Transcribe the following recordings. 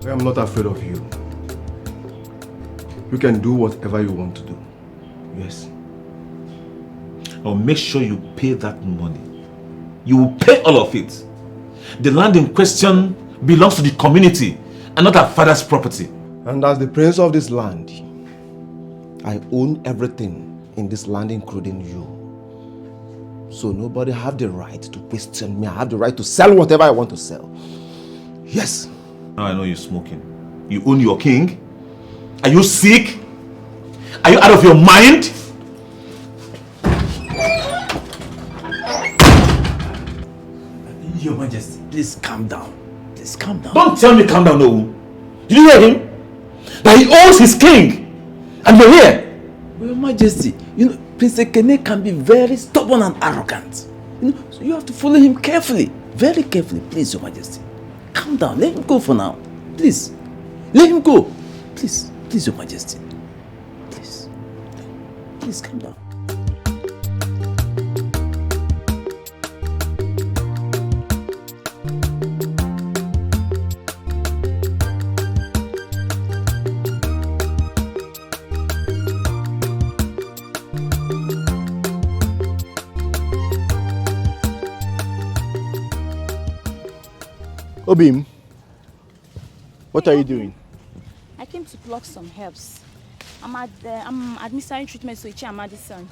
I'm not afraid of you. You can do whatever you want to do. Yes. I'll make sure you pay that money. You will pay all of it. The land in question belongs to the community and not our father's property. And as the prince of this land, I own everything in this land, including you. So nobody have the right to question me. I have the right to sell whatever I want to sell. Yes. Now I know you're smoking. You own your king? Are you sick? Are you out of your mind? Your Majesty, please calm down. Please calm down. Don't tell me calm down, no. Did you hear him? That he owns his king. And you're here. But Your Majesty, Prince Ekene can be very stubborn and arrogant. So you have to follow him carefully. Very carefully, please, Your Majesty. Calm down. Let him go for now. Please. Let him go. Please. Please, Your Majesty. Please. Please, calm down. Obim, what are you doing? I came to pluck some herbs. I'm administering treatment to Ichi Amadi's son.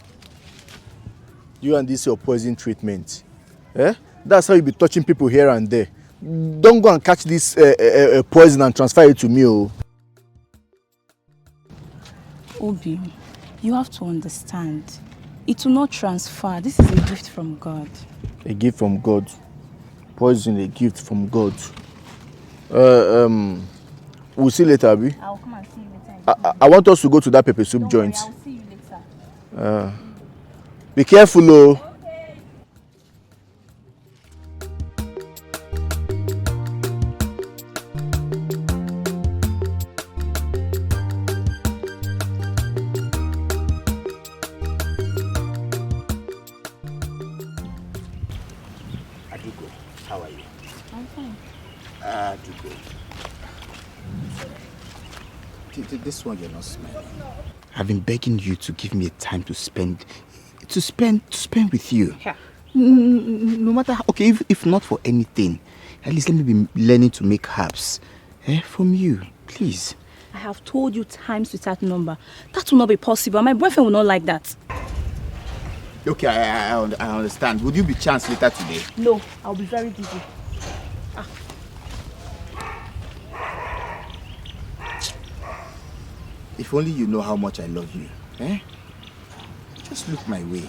You and this your poison treatment. Eh? That's how you be touching people here and there. Don't go and catch this poison and transfer it to me. Oh. Obi, you have to understand. It will not transfer. This is a gift from God. A gift from God. Poison, a gift from God. We'll see later, Abi. I'll come and see you later. I want us to go to that pepper soup joint. Worry, I'll see you later. Be careful, oh. How are you? I'm fine. Dugo. This one you're not smiling. I've been begging you to give me a time to spend with you. Yeah. No matter how, okay, if not for anything, at least let me be learning to make herbs. From you, please. I have told you times without number. That will not be possible. My boyfriend will not like that. Okay, I understand. Would you be chance later today? No, I'll be very busy. If only you know how much I love you. Just look my way.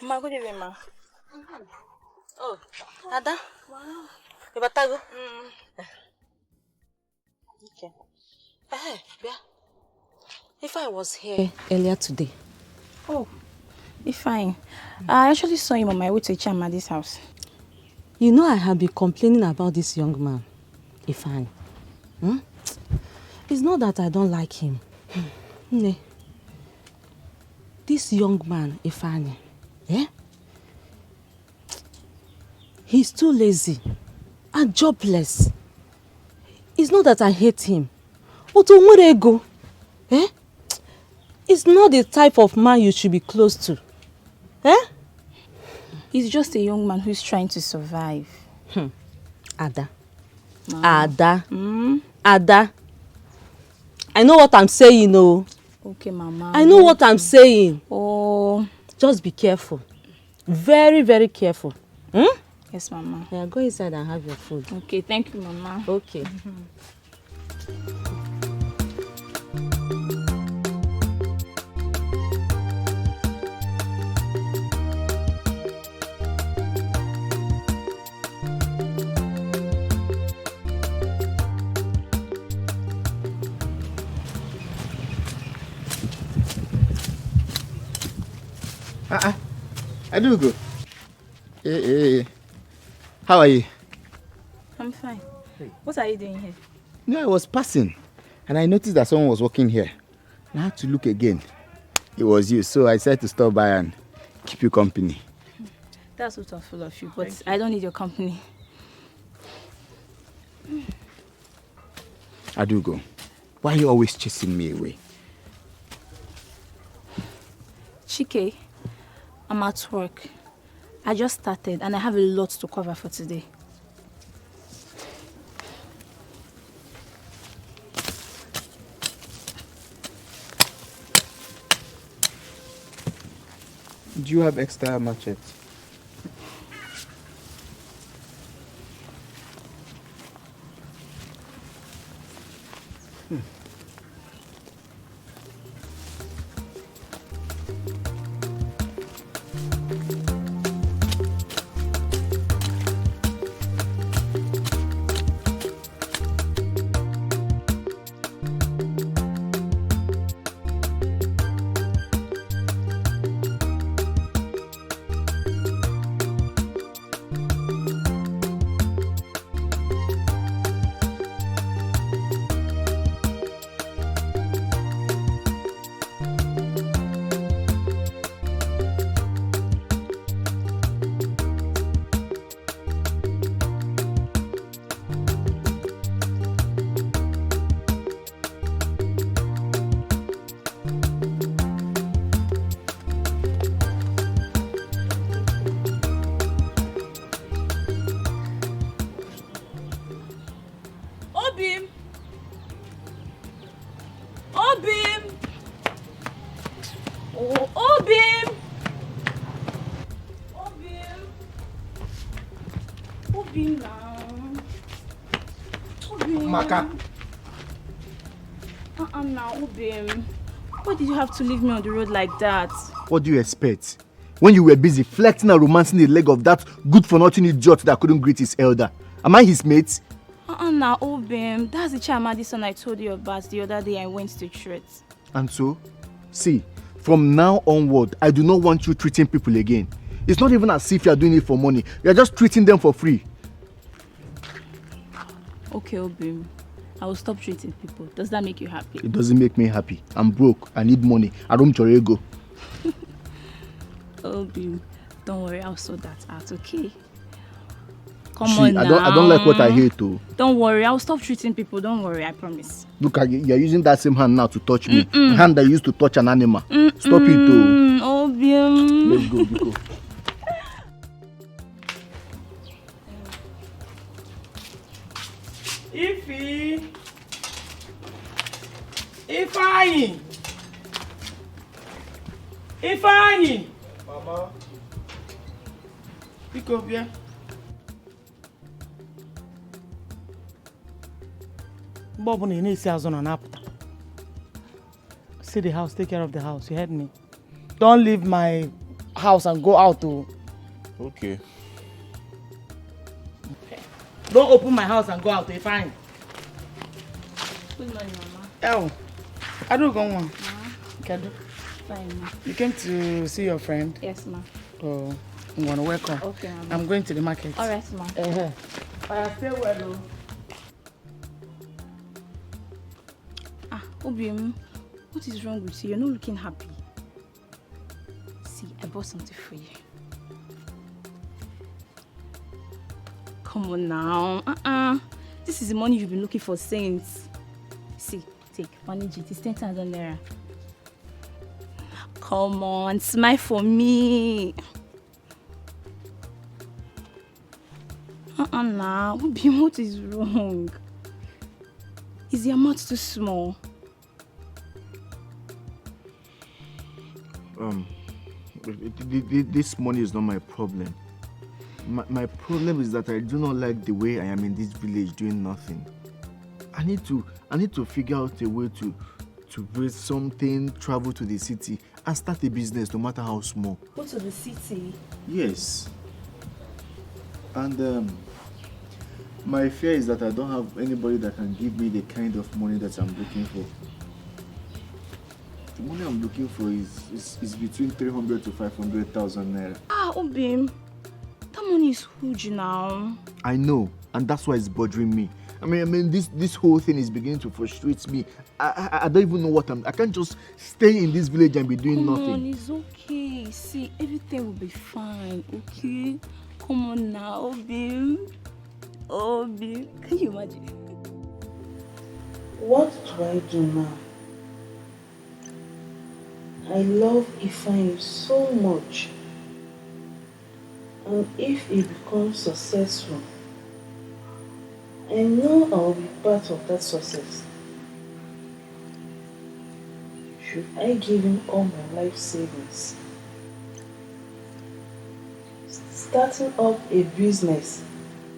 Ma, good evening, ma. Oh, Ada? Wow. You better go? Okay. Hey, Bia. If I was here earlier today. Oh, fine. I actually saw him on my way to Chamadi's house. You know I have been complaining about this young man, Ifan. It's not that I don't like him. This young man, Ifan, he's too lazy and jobless. It's not that I hate him. But where go? It's not the type of man you should be close to. He's just a young man who's trying to survive. Ada. Mom. Ada. Ada. I know what I'm saying, oh. Okay, Mama. I know what I'm saying. Oh. Just be careful. Very, very careful. Yes, Mama. Yeah, go inside and have your food. Okay, thank you, Mama. Okay. I do go. Hey. How are you? I'm fine. What are you doing here? No, I was passing and I noticed that someone was walking here. I had to look again. It was you, so I decided to stop by and keep you company. That's so thoughtful of you, but I don't need your company. I do go. Why are you always chasing me away? Chike, I'm at work. I just started and I have a lot to cover for today. Do you have extra machetes? Maka. Now, Obim. Why did you have to leave me on the road like that? What do you expect? When you were busy flirting and romancing the leg of that good-for-nothing idiot that couldn't greet his elder. Am I his mate? Now, Obim. That's the Chamadi son I told you about the other day I went to church. And so, see, from now onward, I do not want you treating people again. It's not even as if you are doing it for money. You are just treating them for free. Okay, Obim. I will stop treating people. Does that make you happy? It doesn't make me happy. I'm broke. I need money. I don't ego. Obim, don't worry. I'll sort that out, okay? Come See, on now. I don't like what I hear too. Don't worry. I'll stop treating people. Don't worry. I promise. Look, you're using that same hand now to touch me. The hand that you used to touch an animal. Stop it too. Obim. Let's go, go. Ifeanyi! Mama. Pick up here. Bob on the season on apta. See the house, take care of the house. You heard me. Don't leave my house and go out. Oh. Okay. Don't open my house and go out. If fine. Good morning, Mama. Oh, I don't go on. Okay. Fine, Ma. You came to see your friend? Yes, Ma. Oh, I'm gonna welcome. Okay, Mama. I'm going to the market. All right, Ma. I stay well. Obium, what is wrong with you? You're not looking happy. See, I bought something for you. Come on now. This is the money you've been looking for since. See, take, manage it. It's 10,000 naira. Come on, smile for me. Now. Obium, what is wrong? Is your mouth too small? This money is not my problem. My problem is that I do not like the way I am in this village doing nothing. I need to figure out a way to raise something, travel to the city, and start a business, no matter how small. Go to the city? Yes. And my fear is that I don't have anybody that can give me the kind of money that I'm looking for. The money I'm looking for is between 300 to 500,000 naira. Obim, that money is huge now. I know, and that's why it's bothering me. I mean, this whole thing is beginning to frustrate me. I don't even know what I can't just stay in this village and be doing nothing. Come on, it's okay. See, everything will be fine, okay? Come on now, Obim. Obim, can you imagine? What do I do now? I love Ifeanyi so much, and if he becomes successful, I know I'll be part of that success. Should I give him all my life savings? Starting up a business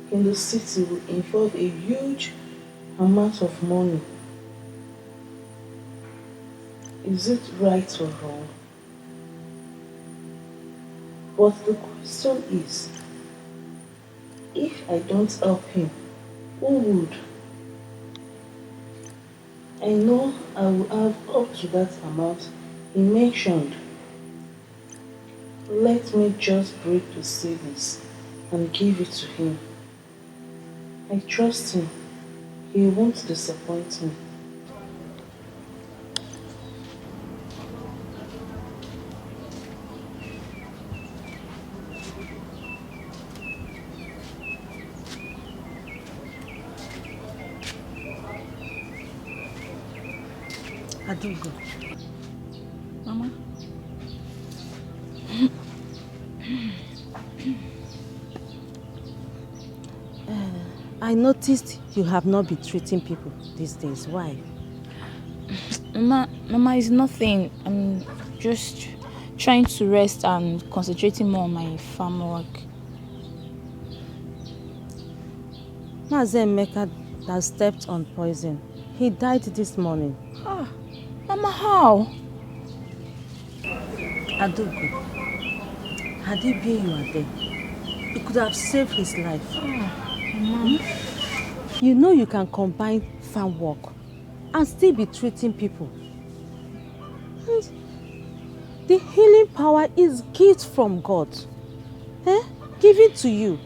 in the city will involve a huge amount of money. Is it right or wrong? But the question is, if I don't help him, who would? I know I will have up to that amount he mentioned. Let me just break the savings and give it to him. I trust him. He won't disappoint me. Adugo. Mama. I noticed you have not been treating people these days. Why? Mama, it's nothing. I'm just trying to rest and concentrating more on my farm work. Mazen Emeka has stepped on poison. He died this morning. Mama, how? Adugo, had he been you are there, it could have saved his life. You know you can combine farm work and still be treating people. And the healing power is gift from God. Given to you.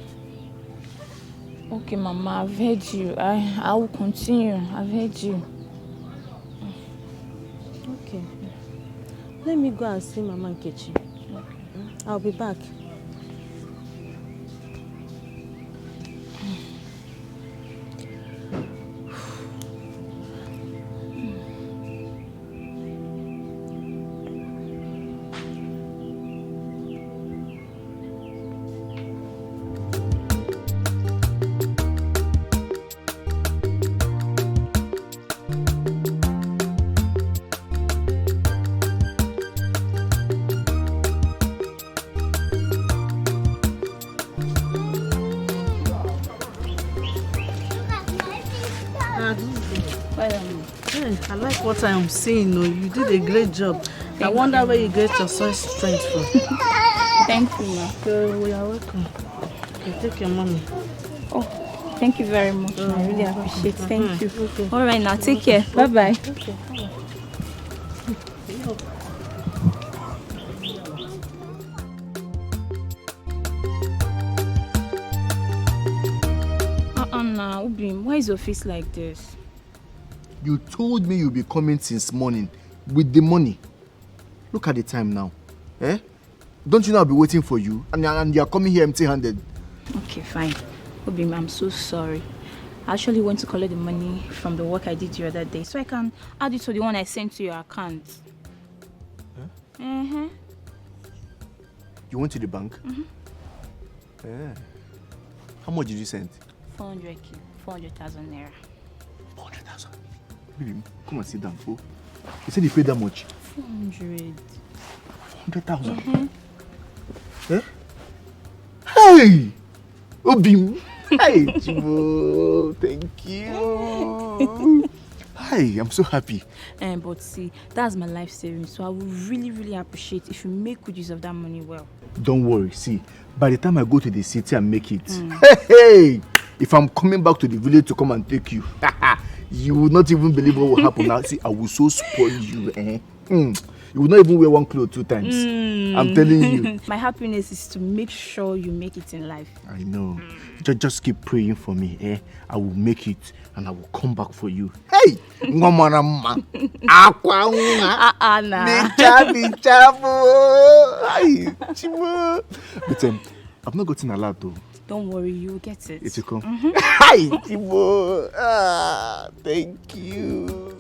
Okay, Mama, I've heard you. I will continue. I've heard you. Okay. Let me go and see Mama Nkechi. I'll be back. I like what I am seeing. You did a great job. I wonder where you get your such strength from. Thank you, ma. We are welcome. Okay, take your money. Oh, thank you very much. I really appreciate it. Thank you. Okay. All right, now take care. Bye-bye. Okay. Now, Ubim, why is your face like this? You told me you'll be coming since morning with the money. Look at the time now. Eh? Don't you know I'll be waiting for you? And you're coming here empty-handed. Okay, fine. Ubim, I'm so sorry. I actually went to collect the money from the work I did the other day, so I can add it to the one I sent to your account. Huh? You went to the bank? Yeah. How much did you send? 400,000 naira. 400,000. Baby, come and sit down. Oh. You said you paid that much? 400. 400,000? Eh? Hey! Obim! Hey, Chibo! Thank you! Hi, I'm so happy. But see, that's my life savings, so I would really, really appreciate if you make good use of that money well. Don't worry, see, by the time I go to the city and make it, hey! If I'm coming back to the village to come and take you, you will not even believe what will happen now. See, I will so spoil you, eh? You will not even wear one clothes 2 times. I'm telling you. My happiness is to make sure you make it in life. I know. Just keep praying for me, eh? I will make it and I will come back for you. Hey! Ngomarama. Aqua But I've not gotten a lot though. Don't worry, you will get it. It will come. Hi, Timo. Thank you.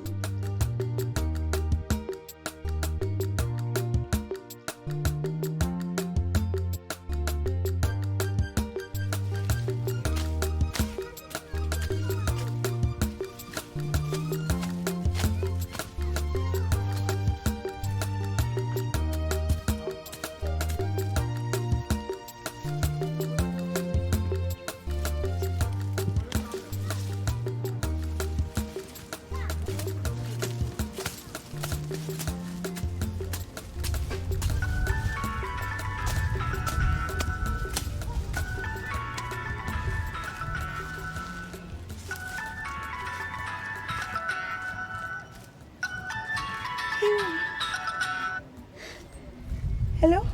Hello?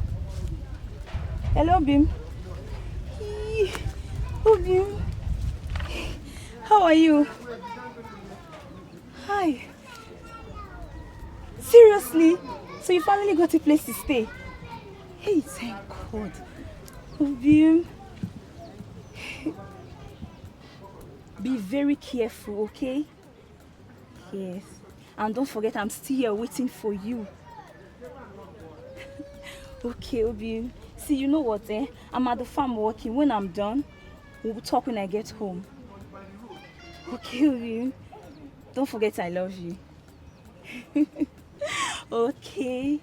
Hello, Bim. Oh, Bim. How are you? Hi. Seriously? So you finally got a place to stay? Hey, thank God. Oh, Bim. Be very careful, okay? Yes. And don't forget, I'm still here waiting for you. Okay, Obi. See, you know what, eh? I'm at the farm working. When I'm done, we'll talk when I get home. Okay, Obi. Don't forget I love you. Okay.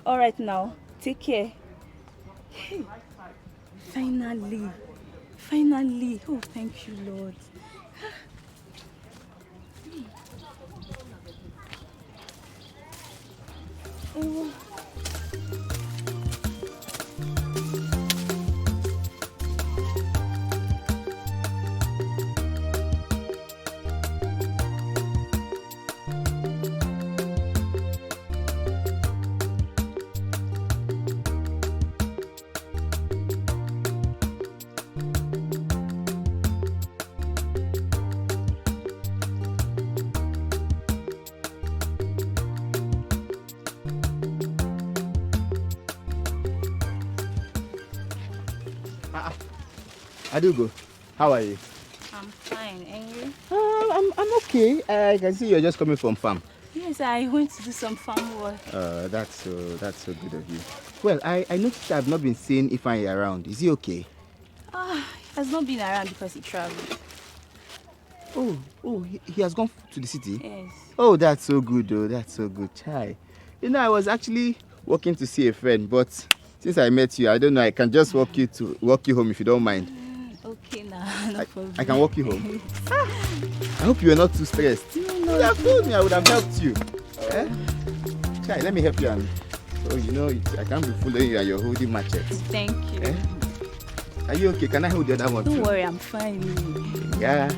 Alright now. Take care. Hey. Finally. Finally. Oh, thank you, Lord. Oh. Adugo, how are you? I'm fine, and you? I'm okay. I can see you're just coming from farm. Yes, I went to do some farm work. That's so good of you. Well, I noticed I've not been seeing Ifeanyi around. Is he okay? He has not been around because he traveled. Oh, he has gone to the city? Yes. Oh, that's so good, though. That's so good. Chai. You know, I was actually walking to see a friend, but since I met you, I don't know, I can just walk you home if you don't mind. Okay, now, no problem. I can walk you home. I hope you are not too stressed. No. You would have told me, I would have helped you. Eh? Chai, let me help you and So, you know, I can't be following you and you're holding machete. Thank you. Eh? Are you okay? Can I hold the other one? Don't too? worry, I'm fine. Yeah.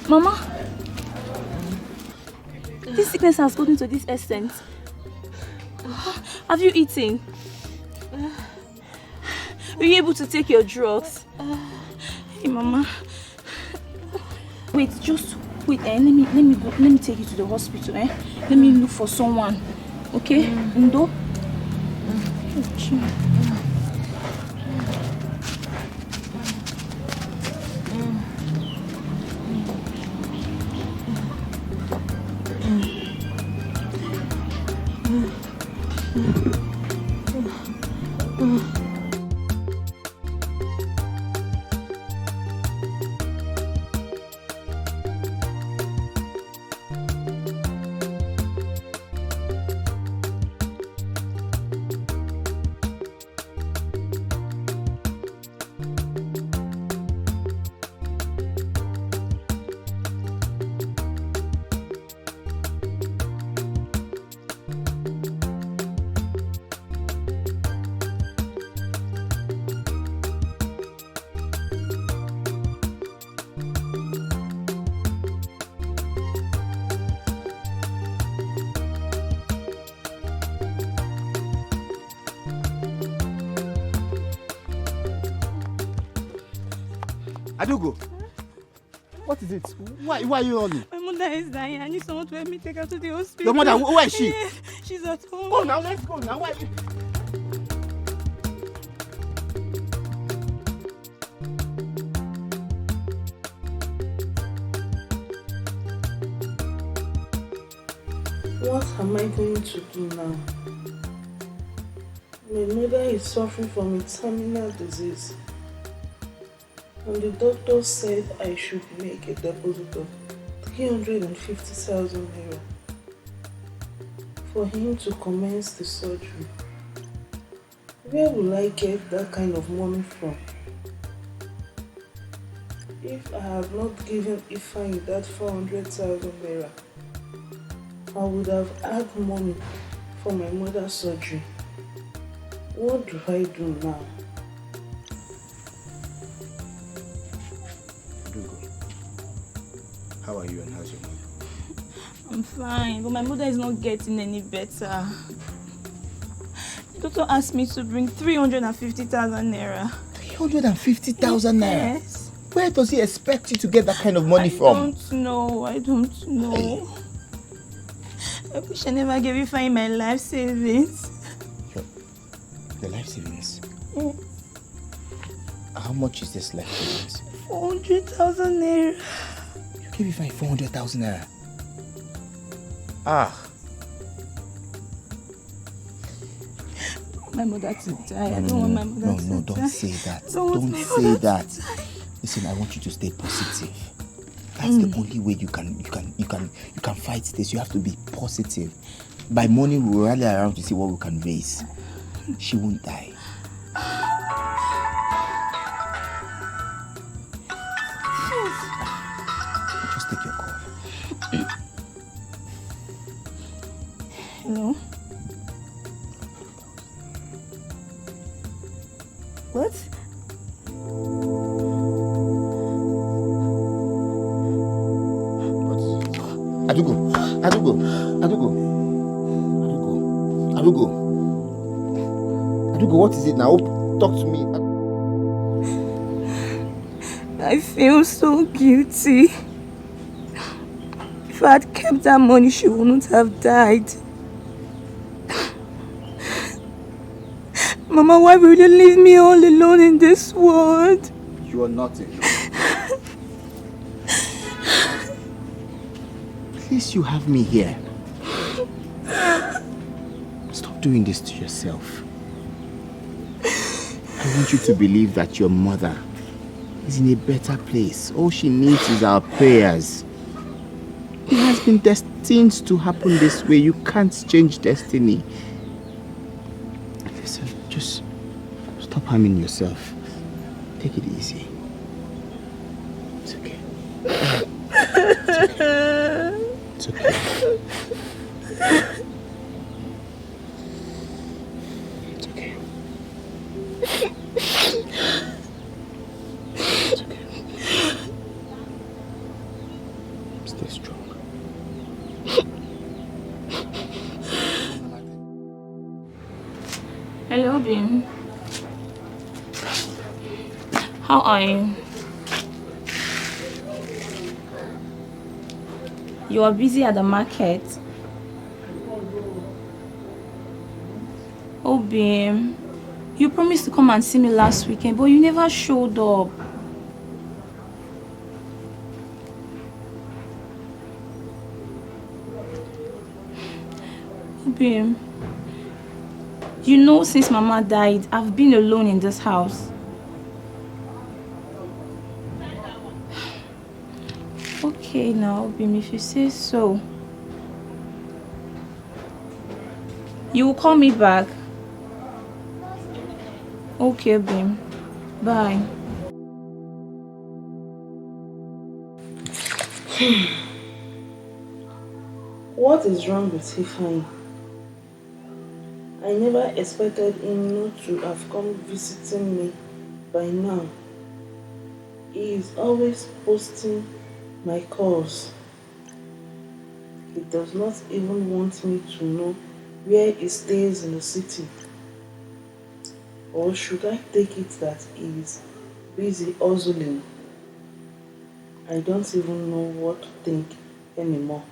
Mama, this sickness has gotten to this extent. Have you eaten? Were you able to take your drugs? Hey, Mama. Wait, just wait. Let me take you to the hospital. Let me look for someone. Okay, Ndo. Adugo, what is it? Why are you running? My mother is dying. I need someone to help me take her to the hospital. Your mother, where is she? Yeah, she's at home. Oh, now let's go. Now, why? What am I going to do now? My mother is suffering from a terminal disease. And the doctor said I should make a deposit of 350,000 naira for him to commence the surgery. Where will I get that kind of money from? If I had not given Ifeanyi that 400,000 naira, I would have had money for my mother's surgery. What do I do now? How are you and how's your mother? I'm fine, but my mother is not getting any better. The doctor asked me to bring 350,000 naira. 350,000 naira? Yes. Where does he expect you to get that kind of money from? I don't know. I wish I never gave Ifeanyi my life savings. The life savings? Yeah. How much is this life savings? 400,000 naira. Give Ifeanyi 400,000 naira. Ah. My mother to die. I don't want my mother to die. No, don't say that. Don't say that. Listen, I want you to stay positive. That's the only way you can fight this. You have to be positive. By morning we'll rally around to see what we can raise. She won't die. Just take your call. Hello? What? Adugo. Adugo, what is it now? Talk to me. I feel so guilty. If I had kept that money, she wouldn't have died. Mama, why will you leave me all alone in this world? You are not alone. Please, you have me here. Stop doing this to yourself. I want you to believe that your mother is in a better place. All she needs is our prayers. It has been destined to happen this way. You can't change destiny. Listen, just stop harming yourself. Take it easy. It's okay. It's okay. It's okay. It's okay. Stay strong. Hello, Bim. How are you? You are busy at the market. Oh, Bim. You promised to come and see me last weekend, but you never showed up. Oh, Bim. You know, since Mama died, I've been alone in this house. Okay now, Bim, if you say so. You will call me back? Okay, Bim. Bye. What is wrong with Ifeanyi? I never expected him not to have come visiting me by now. He is always posting my calls. He does not even want me to know where he stays in the city. Or should I take it that he is busy hustling? I don't even know what to think anymore.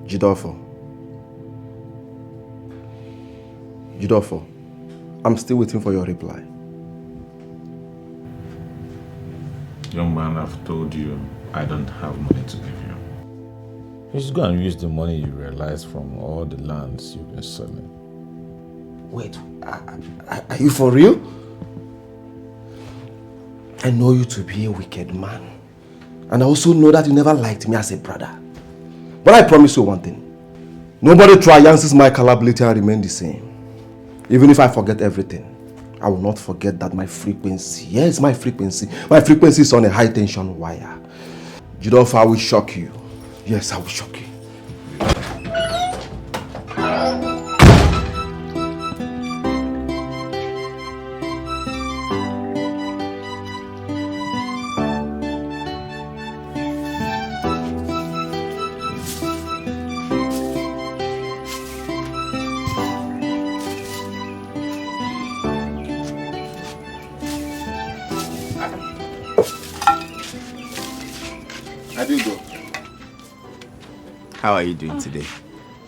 Jidofo, I'm still waiting for your reply. Young man, I've told you I don't have money to give you. You should go and use the money you realize from all the lands you've been selling. Wait, are you for real? I know you to be a wicked man. And I also know that you never liked me as a brother. But I promise you one thing. Nobody triumphs my capability and remain the same. Even if I forget everything, I will not forget that my frequency, yes, my frequency is on a high tension wire. Jidolfo, I will shock you. Yes, I will shock you. How are you doing today?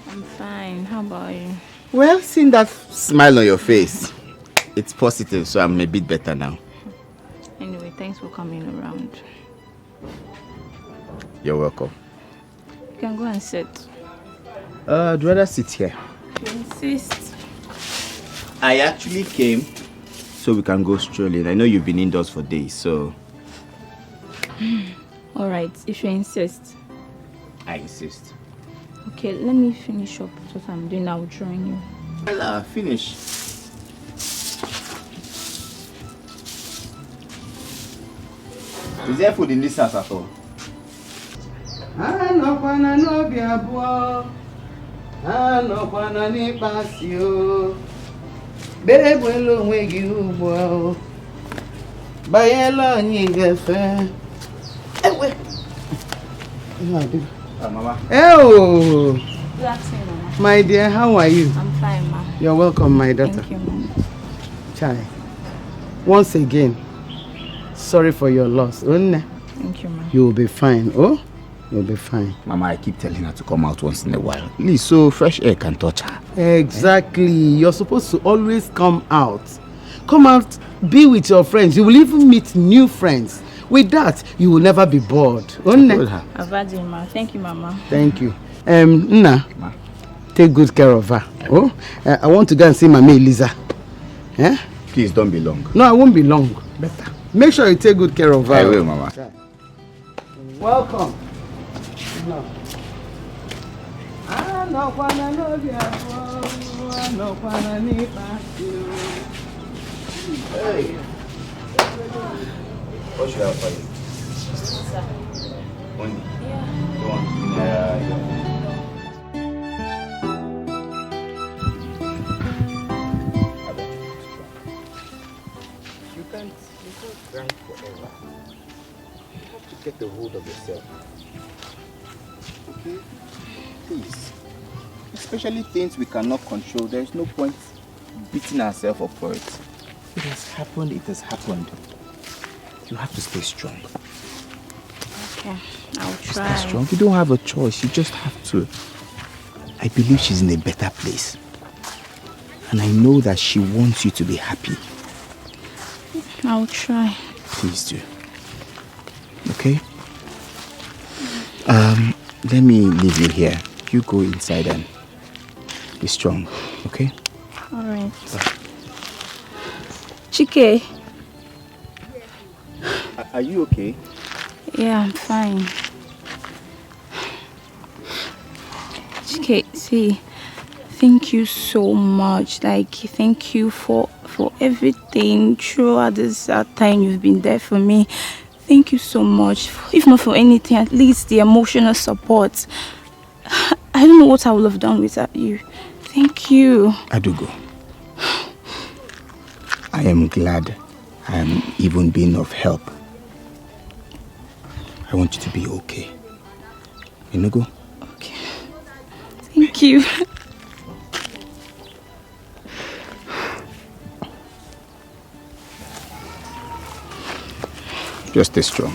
I'm fine. How about you? Well, seeing that smile on your face, it's positive, so I'm a bit better now. Anyway, thanks for coming around. You're welcome. You can go and sit. I'd rather sit here. You insist. I actually came so we can go strolling. I know you've been indoors for days, so... Alright, if you insist. I insist. Okay, let me finish up what I'm doing. I'll join you. Well, finish. Is there food in this house at all? Bebuelo onwe ugbo. Bayelo onye gefe. Ewe. Mama. Oh. Good afternoon, Mama. My dear, how are you? I'm fine, Ma. You're welcome, my daughter. Thank you, Mom. Chai. Once again, sorry for your loss. Thank you, Ma. You will be fine. Oh? You'll be fine. Mama, I keep telling her to come out once in a while. At least so fresh air can touch her. Exactly. You're supposed to always come out. Come out, be with your friends. You will even meet new friends. With that, you will never be bored. I've had it, Ma. Thank you, Mama. Thank you. Nna, take good care of her. Oh, I want to go and see Mama Eliza. Eh? Please don't be long. No, I won't be long. Better. Make sure you take good care of her. I will, Mama. Welcome. Hey. What should I offer you? Money? Yeah. You want? Yeah. You can't grind forever. You have to get a hold of yourself. Okay? Please. Especially things we cannot control, there is no point beating ourselves up for it. It has happened, it has happened. You have to stay strong. Okay, I'll try. Stay strong. You don't have a choice. You just have to. I believe she's in a better place. And I know that she wants you to be happy. I'll try. Please do. Okay? Let me leave you here. You go inside and be strong. Okay? Alright. Chike. Are you okay? Yeah, I'm fine. Chike, see, thank you so much. Like, thank you for everything throughout this time you've been there for me. Thank you so much. If not for anything, at least the emotional support. I don't know what I would have done without you. Thank you. Adugo, I am glad I am even being of help. I want you to be okay. Inugo? Okay. Thank you. Just stay strong.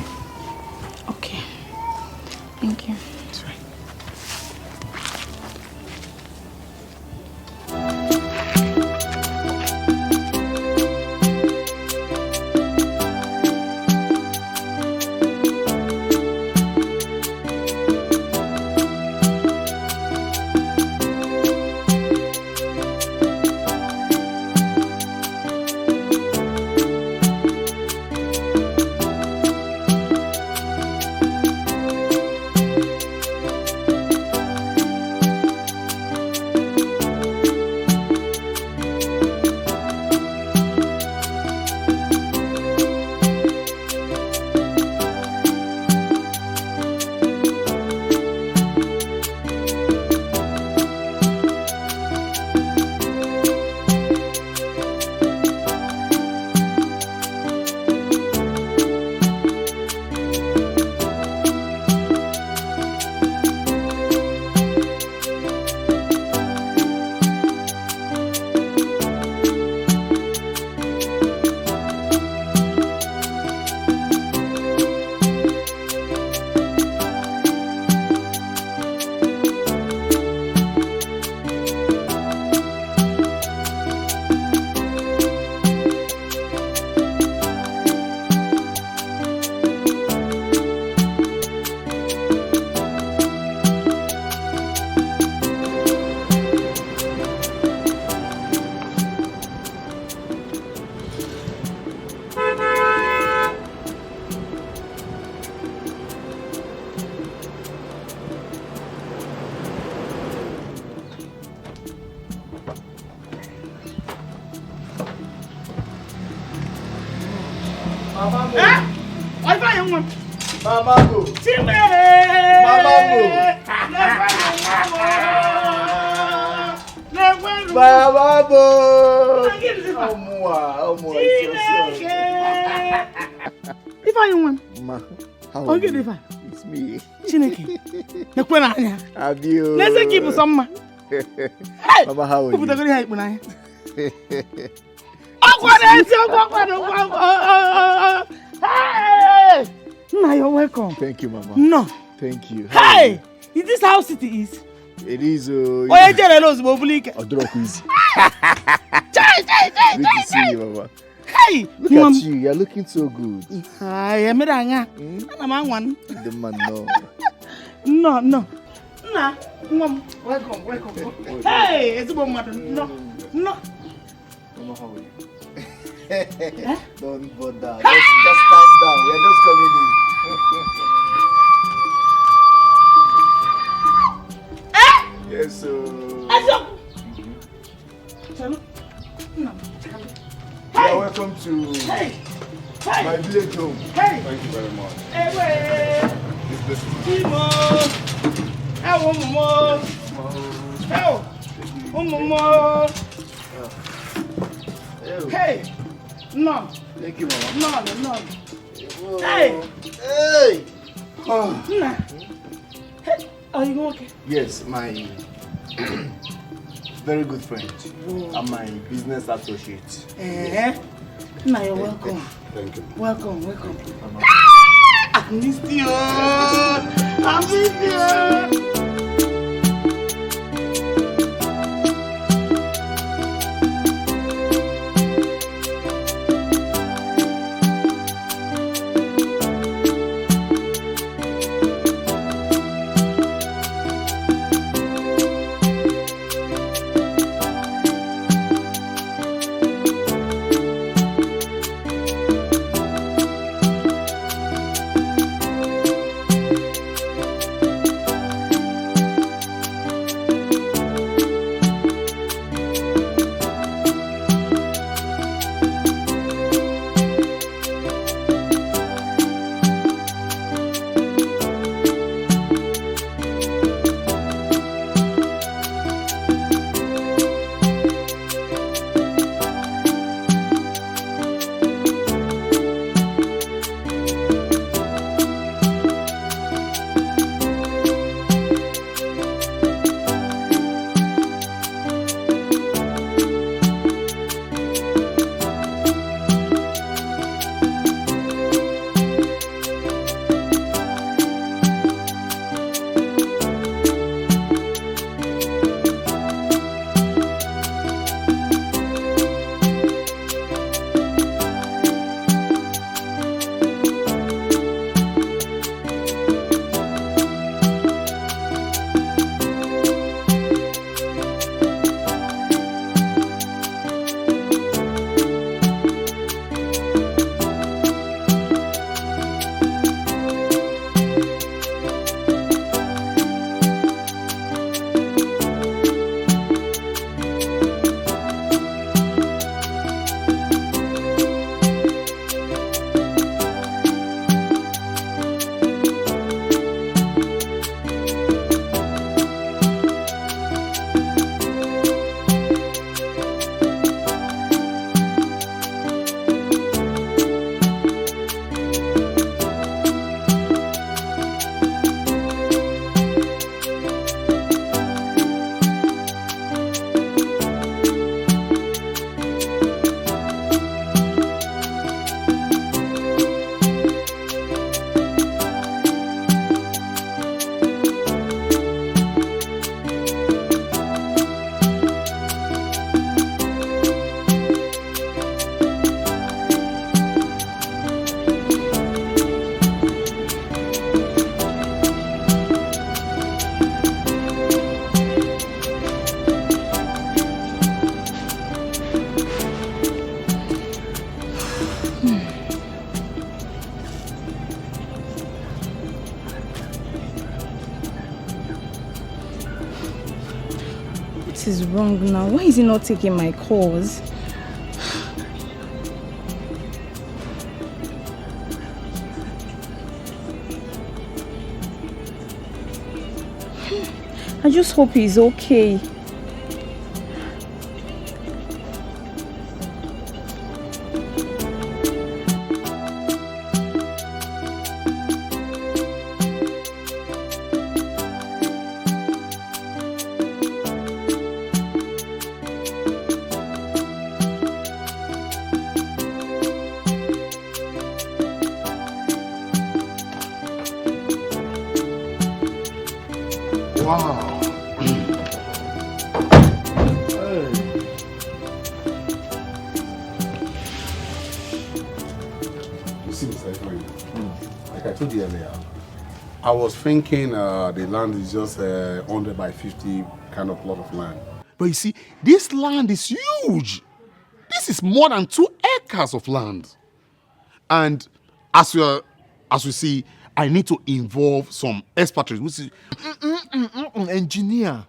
Okay. Thank you. That's right. Mamago. Mamago. If I want. Ma, how are you? It's me. Chineke. Nakwena. Have you? Let's keep some. Mama, how are you? Hey! No, you're welcome. Thank you, Mama. No. Thank you. Hey! Is this how city is? It is. Oh, you're jealous, Bobulike. Good to see you, Mama. Hey! Look at you. You're looking so good. I am a man. One. The man, no. No. Nah. Welcome. Hey! It's a woman. No. Mama, how are you? Don't bother. Just calm down. We're just coming in. Yes, sir. You're welcome to my village home. Thank you very much. Hey! No. Thank you, Mama. No. Hey! Hey! Are you okay? Yes, my very good friend and my business associate. Now you're welcome. Thank you. Welcome. I missed you. What is wrong now? Why is he not taking my calls? I just hope he's okay. Wow. You see, Mr. Ifeanyi, like I told you earlier, I was thinking the land is just 100 by 50 kind of plot of land. But you see, this land is huge. This is more than 2 acres of land. And as we see, I need to involve some expertise, which is Engineer,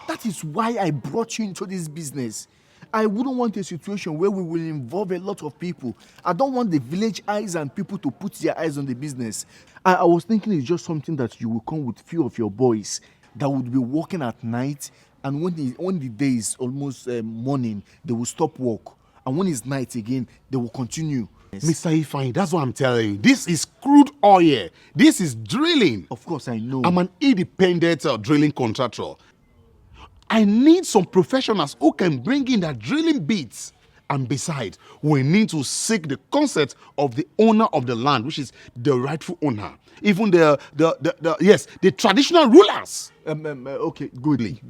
that is why I brought you into this business. I wouldn't want a situation where we will involve a lot of people. I don't want the village eyes and people to put their eyes on the business. I was thinking it's just something that you will come with few of your boys that would be working at night, and when the day is almost morning, they will stop work. And when it's night again, they will continue. Mr. Ifeanyi, that's what I'm telling you. This is crude oil. This is drilling. Of course, I know. I'm an independent drilling contractor. I need some professionals who can bring in their drilling bits. And besides, we need to seek the consent of the owner of the land, which is the rightful owner. Even the traditional rulers. Okay, goodly.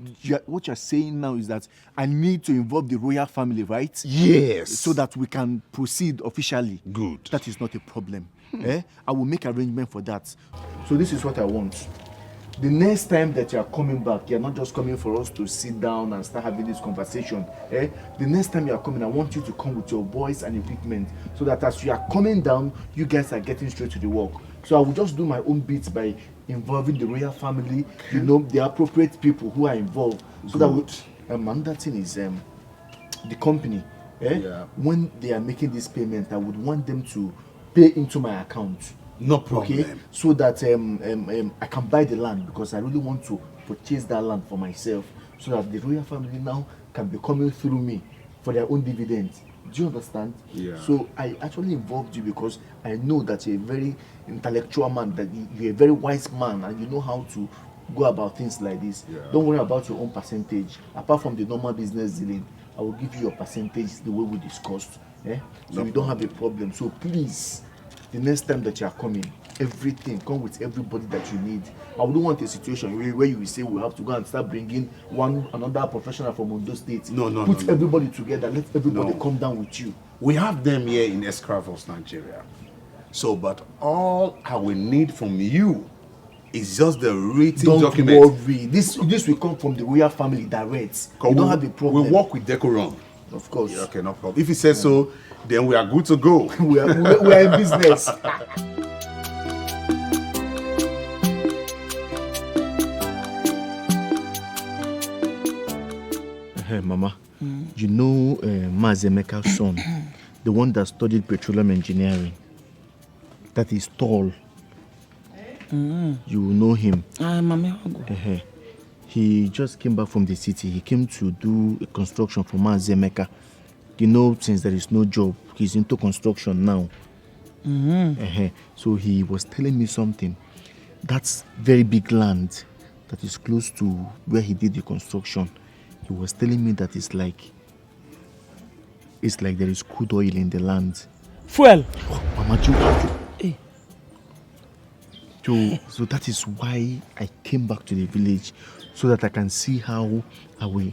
What you're saying now is that I need to involve the royal family, right? Yes. So that we can proceed officially. Good. That is not a problem. I will make arrangement for that. So this is what I want. The next time that you are coming back, you're not just coming for us to sit down and start having this conversation. The next time you are coming, I want you to come with your voice and equipment, so that as you are coming down, you guys are getting straight to the work. So I will just do my own bits by involving the royal family, the appropriate people who are involved. So that another thing is the company. When they are making this payment, I would want them to pay into my account. No problem. Okay, so that I can buy the land, because I really want to purchase that land for myself, so that the royal family now can be coming through me for their own dividends. Do you understand? Yeah. So I actually involved you because I know that you're a very intellectual man, that you're a very wise man, and you know how to go about things like this. Yeah. Don't worry about your own percentage. Apart from the normal business dealing, I will give you your percentage the way we discussed. So you don't have a problem. So please, the next time that you are coming, everything, come with everybody that you need. I wouldn't want a situation where you will say we have to go and start bringing another professional from Ondo State. Put everybody together, let everybody come down with you. We have them here in Escravos, Nigeria. So, but all I will need from you is just the written document. Don't worry. This will come from the royal family direct. You don't have a problem. We work with Decorum. Of course. Yeah, okay, no problem. If he says so, then we are good to go. we are in business. Hey, Mama, you know Mazemeka's son, the one that studied petroleum engineering, that is tall. You know him. He just came back from the city. He came to do a construction for Mazemeka. You know, since there is no job, he's into construction now. So he was telling me something. That's very big land that is close to where he did the construction. He was telling me that it's like there is crude oil in the land. Fuel. Mama Joe. Hey. So that is why I came back to the village, so that I can see how I will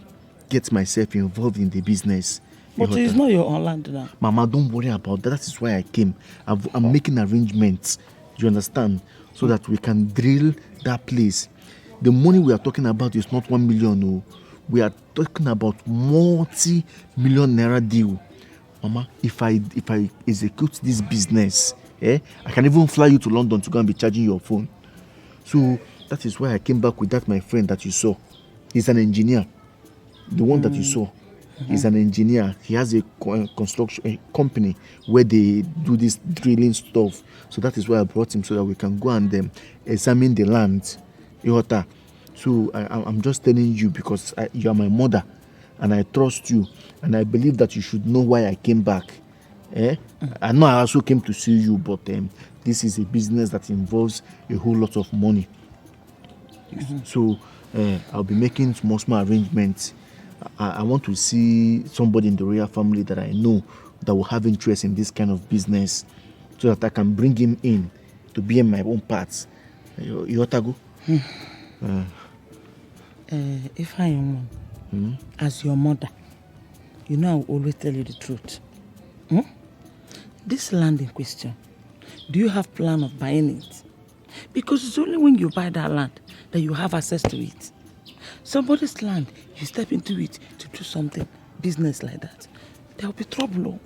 get myself involved in the business. But it's not your own land now. Mama, don't worry about that. That is why I came. I'm making arrangements. Do you understand? So that we can drill that place. The money we are talking about is not 1 million. No. We are talking about multi-million naira deal. Mama, if I execute this business, I can even fly you to London to go and be charging your phone. So that is why I came back with that my friend that you saw. He's an engineer. The one that you saw. He's an engineer. He has a construction company where they do this drilling stuff. So that is why I brought him, so that we can go and examine the land. So I'm just telling you because you are my mother, and I trust you, and I believe that you should know why I came back. I know I also came to see you, but this is a business that involves a whole lot of money. So I'll be making small arrangements. I want to see somebody in the royal family that I know that will have interest in this kind of business, so that I can bring him in to be in my own parts. You ought to go. If I am as your mother, you know I will always tell you the truth. This land in question, do you have plan of buying it? Because it's only when you buy that land that you have access to it. Somebody's land, you step into it to do something, business like that, there will be trouble.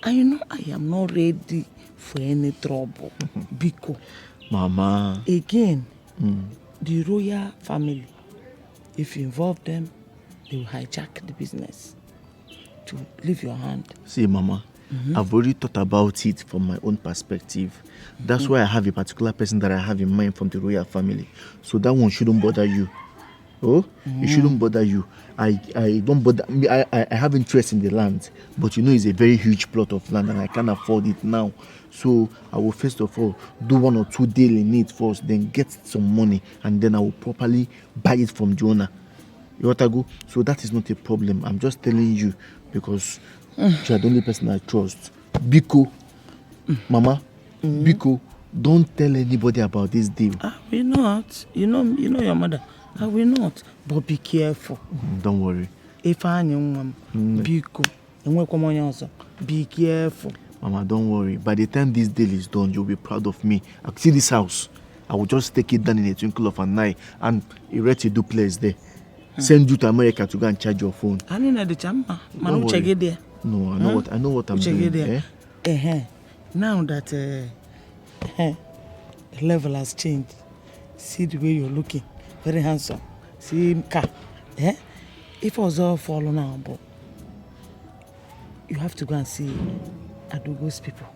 And you know I am not ready for any trouble. Biko. Mama. Again, the royal family, if you involve them, they will hijack the business to leave your hand. See, Mama, I've already thought about it from my own perspective. That's why I have a particular person that I have in mind from the royal family. So that one shouldn't bother you. Oh, it shouldn't bother you. I don't bother me. I have interest in the land, but you know it's a very huge plot of land and I can't afford it now. So I will first of all do 1 or 2 deals in it first, then get some money, and then I will properly buy it from the owner. You want to go? So that is not a problem. I'm just telling you because you are the only person I trust. Biko, Mama, Biko, don't tell anybody about this deal. I will not. You know your mother. I will not. But be careful. Don't worry. If I am Biko, be careful. Mama, don't worry. By the time this deal is done, you'll be proud of me. I see this house. I will just take it down in a twinkle of an eye and erect a duplex there. Send you to America to go and charge your phone. I need the chamber. Man, check it there. No, I know what I'm doing. Now that the level has changed, see the way you're looking, very handsome. See car. If I was all fallen now, but you have to go and see Adugo's people.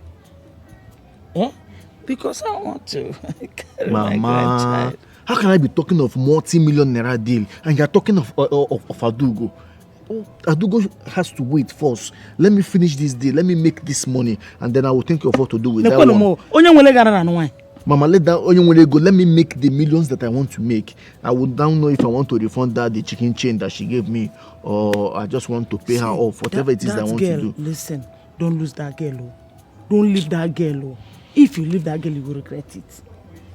Because I want to carry my grandchild. How can I be talking of multi-million naira deal and you're talking of Adugo? Adugo has to wait first. Let me finish this deal. Let me make this money, and then I will think of what to do with that one. Mama, let that Onyenwele go. Let me make the millions that I want to make. I would now know if I want to refund that the chicken chain that she gave me, or I just want to pay her off, whatever it is that I want to do. Listen, don't lose that girl. Don't leave that girl. If you leave that girl, you will regret it.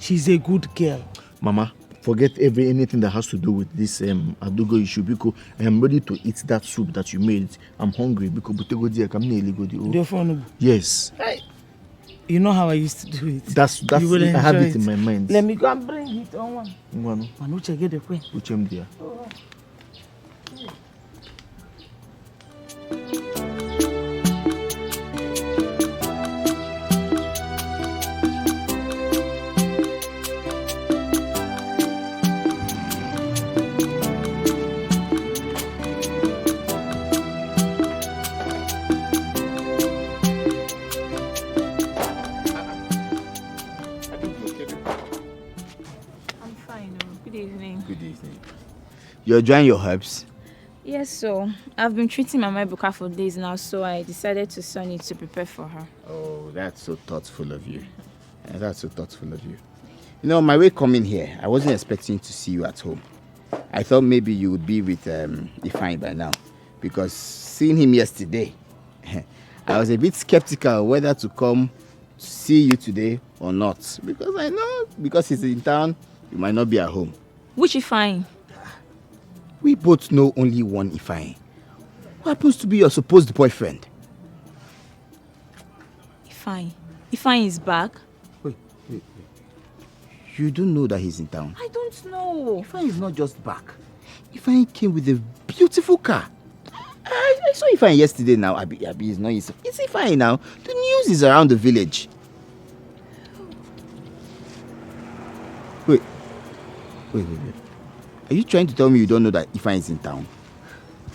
She's a good girl. Mama, forget anything that has to do with this Adugo issue because I am ready to eat that soup that you made. I'm hungry because yes. You know how I used to do it. That's I have it in my mind. Let me go and bring it on one. Manuche get the queen. Which am there? You're drying your herbs? Yes, so I've been treating Mama Ebuka for days now, so I decided to sun it to prepare for her. Oh, that's so thoughtful of you. That's so thoughtful of you. You know, my way coming here, I wasn't expecting to see you at home. I thought maybe you would be with Ifeanyi by now, because seeing him yesterday, I was a bit skeptical whether to come see you today or not, because I know because he's in town, you might not be at home. Which Ifeanyi? We both know only one Ifeanyi. Who happens to be your supposed boyfriend? Ifeanyi. Ifeanyi is back? Wait. You don't know that he's in town? I don't know. Ifeanyi is not just back. Ifeanyi came with a beautiful car. I saw Ifeanyi yesterday now. Abi is not his. It's Ifeanyi now. The news is around the village. Wait. Are you trying to tell me you don't know that Ifeanyi is in town?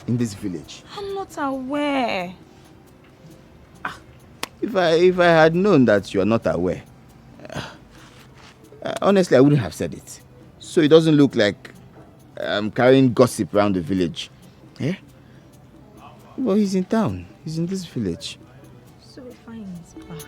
In this village? I'm not aware. If I had known that you are not aware, honestly, I wouldn't have said it. So it doesn't look like I'm carrying gossip around the village. Eh? Well, he's in town. He's in this village. So Ifeanyi is back.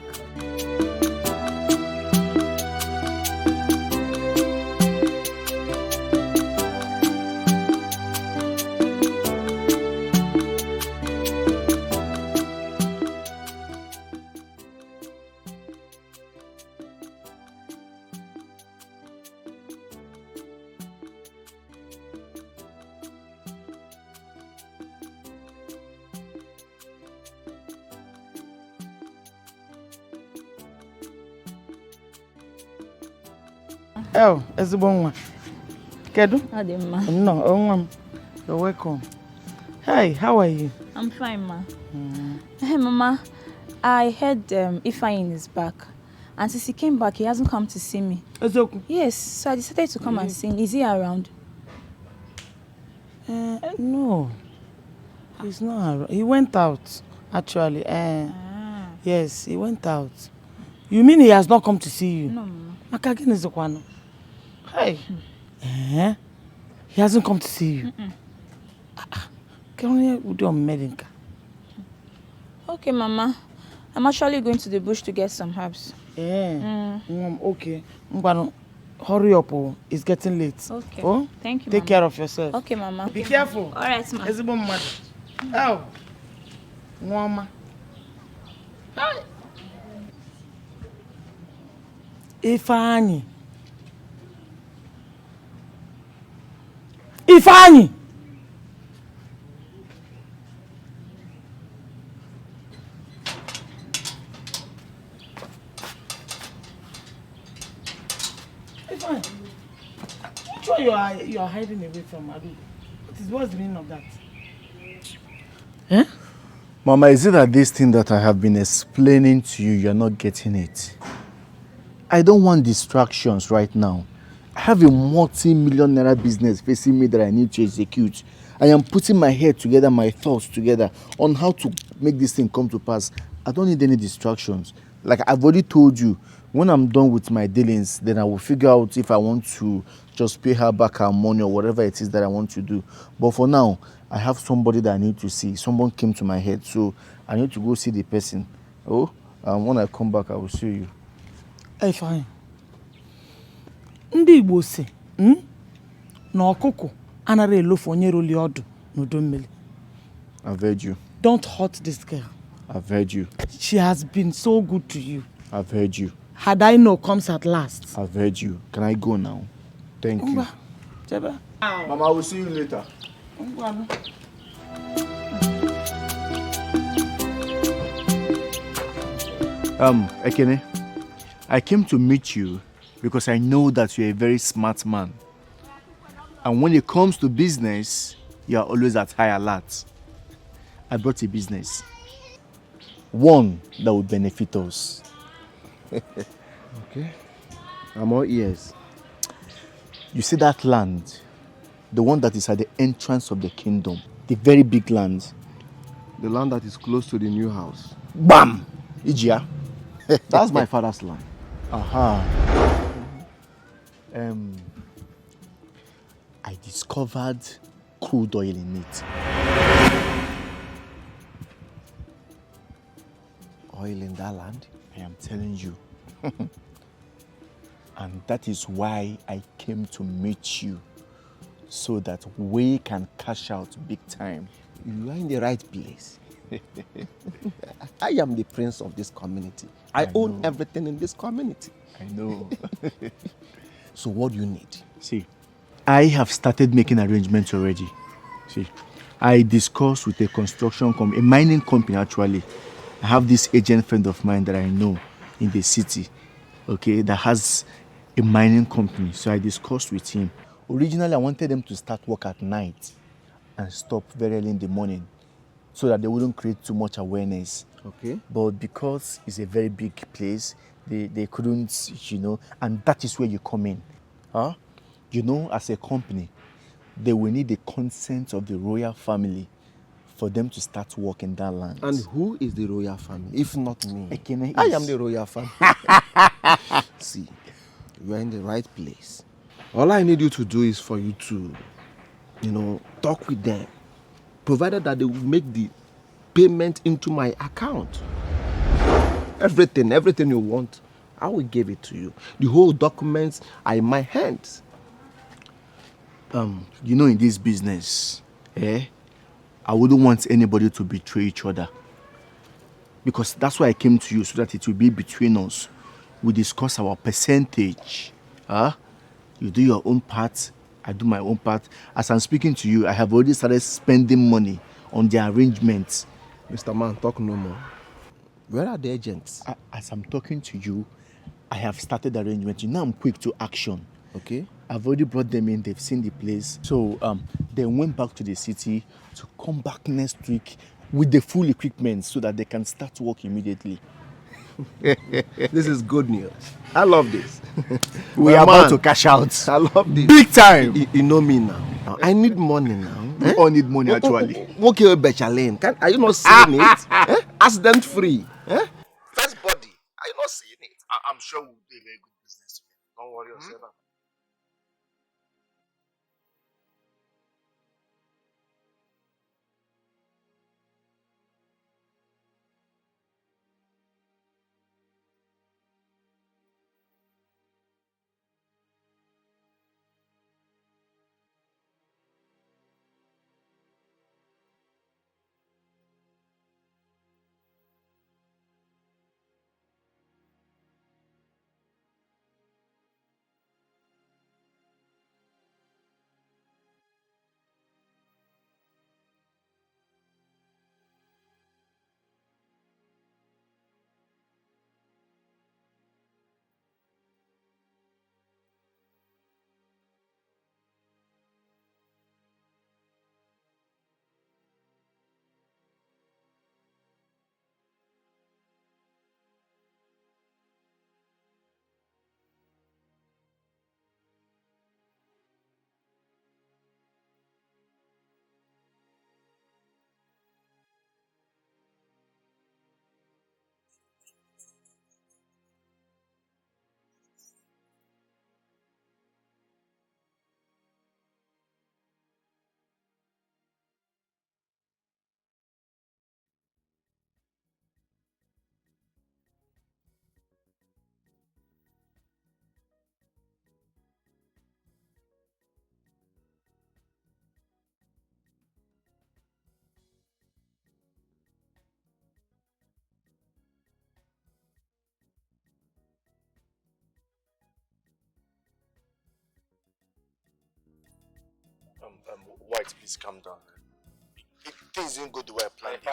Oh, ezigbo nwa. Kedu? Adema. No, onwam. You're welcome. Hey, how are you? I'm fine, ma. Hey, Mama. I heard Ifeanyi is back. And since he came back, he hasn't come to see me. Ezoku? Yes, so I decided to come and see him. Is he around? No. He's not around. He went out, actually. Yes, he went out. You mean he has not come to see you? No, Mama. Makagin is the Hey. He hasn't come to see you. Can we do a medical? Okay, Mama. I'm actually going to the bush to get some herbs. Okay. Hurry up, it's getting late. Okay. Oh? Thank you, Take Mama. care of yourself. Okay, Mama. Be careful. All right, Ma. Ezigbo mmadụ. Oh. Nwoma. Hi. Ifeanyi. Ifeanyi. Which one you are hiding away from, Adu? What's the meaning of that? Mama, is it that this thing that I have been explaining to you, you're not getting it? I don't want distractions right now. I have a multi-million naira business facing me that I need to execute. I am putting my head together, my thoughts together on how to make this thing come to pass. I don't need any distractions. Like I've already told you, when I'm done with my dealings, then I will figure out if I want to just pay her back her money or whatever it is that I want to do. But for now, I have somebody that I need to see. Someone came to my head, so I need to go see the person. When I come back, I will see you. Hey, fine. Ndị Igbo si, na ọkụkọ anara elofu onye roli ọdụ n'udu mmiri. I've heard you. Don't hurt this girl. I've heard you. She has been so good to you. I've heard you. Had I know comes at last. I've heard you. Can I go now? Thank you. Mama, I will see you later. Ekene, I came to meet you because I know that you're a very smart man. And when it comes to business, you're always at high alert. I brought a business. One that would benefit us. Okay. I'm all ears. You see that land? The one that is at the entrance of the kingdom. The very big land. The land that is close to the new house. Bam! Ijia. That's my father's land. Aha. I discovered crude oil in it. Oil in that land? I am telling you. And that is why I came to meet you, so that we can cash out big time. You are in the right place. I am the prince of this community. I own everything in this community. I know. So what do you need? See, I have started making arrangements already. See, I discussed with a construction company, a mining company actually. I have this agent friend of mine that I know in the city, okay, that has a mining company. So I discussed with him. Originally, I wanted them to start work at night and stop very early in the morning so that they wouldn't create too much awareness. Okay. But because it's a very big place, they couldn't, and that is where you come in. As a company, they will need the consent of the royal family for them to start work in that land. And who is the royal family, if not me? Ekene I am the royal family. See, you are in the right place. All I need you to do is for you to, talk with them, provided that they will make the payment into my account. Everything you want, I will give it to you. The whole documents are in my hands. In this business, I wouldn't want anybody to betray each other. Because that's why I came to you, so that it will be between us. We discuss our percentage. You do your own part, I do my own part. As I'm speaking to you, I have already started spending money on the arrangements. Mr. Man, talk no more. Where are the agents? As I'm talking to you, I have started arrangements. I'm quick to action. Okay. I've already brought them in. They've seen the place. So they went back to the city to come back next week with the full equipment so that they can start work immediately. This is good news. I love this. We are about to cash out. I love this. Big time. You know me now. I need money now. We all need money actually. Okay, Bechalene. Are you not seeing it? Accident free. First body. Are you not seeing it? I'm sure we'll do a very good business. Don't worry yourself. White, please calm down. Things didn't go the way I planned it.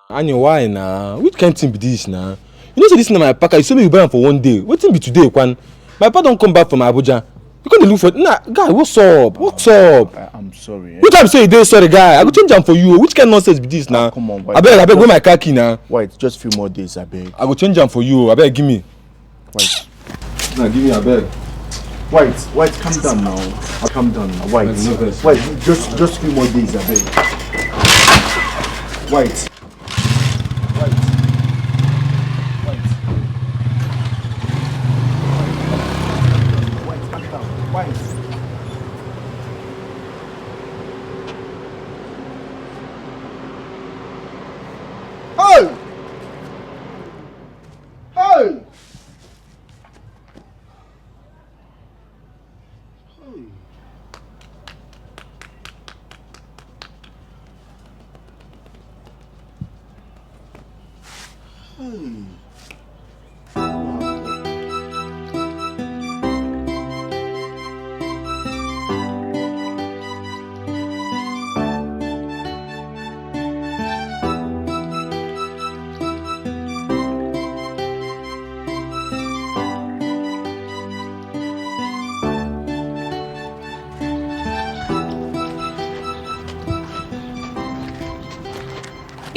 Anyo, why now? Which kind of thing be this now? You know, say this na my packer. You say me you buy am for one day. Wetin be today, Kwan? My papa don't come back from Abuja. You can't look for nah, guy. What's up? What's up? I'm sorry. Which time say you dey sorry, guy? I go change am for you. Which kind of nonsense be this now? Come on, White. I beg, where my car key now? White, just a few more days, I beg. I go change am for you. I beg, give me. White. Nah, give me, I beg. White, calm down now. Calm down now. White, just a few more days, I beg. White.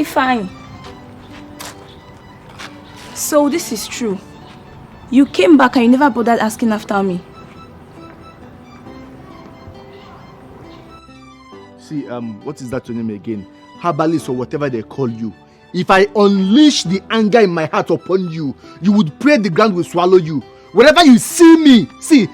Fine. So this is true. You came back and you never bothered asking after me. See, what is that your name again? Herbalist or whatever they call you. If I unleash the anger in my heart upon you, you would pray the ground will swallow you. Wherever you see me,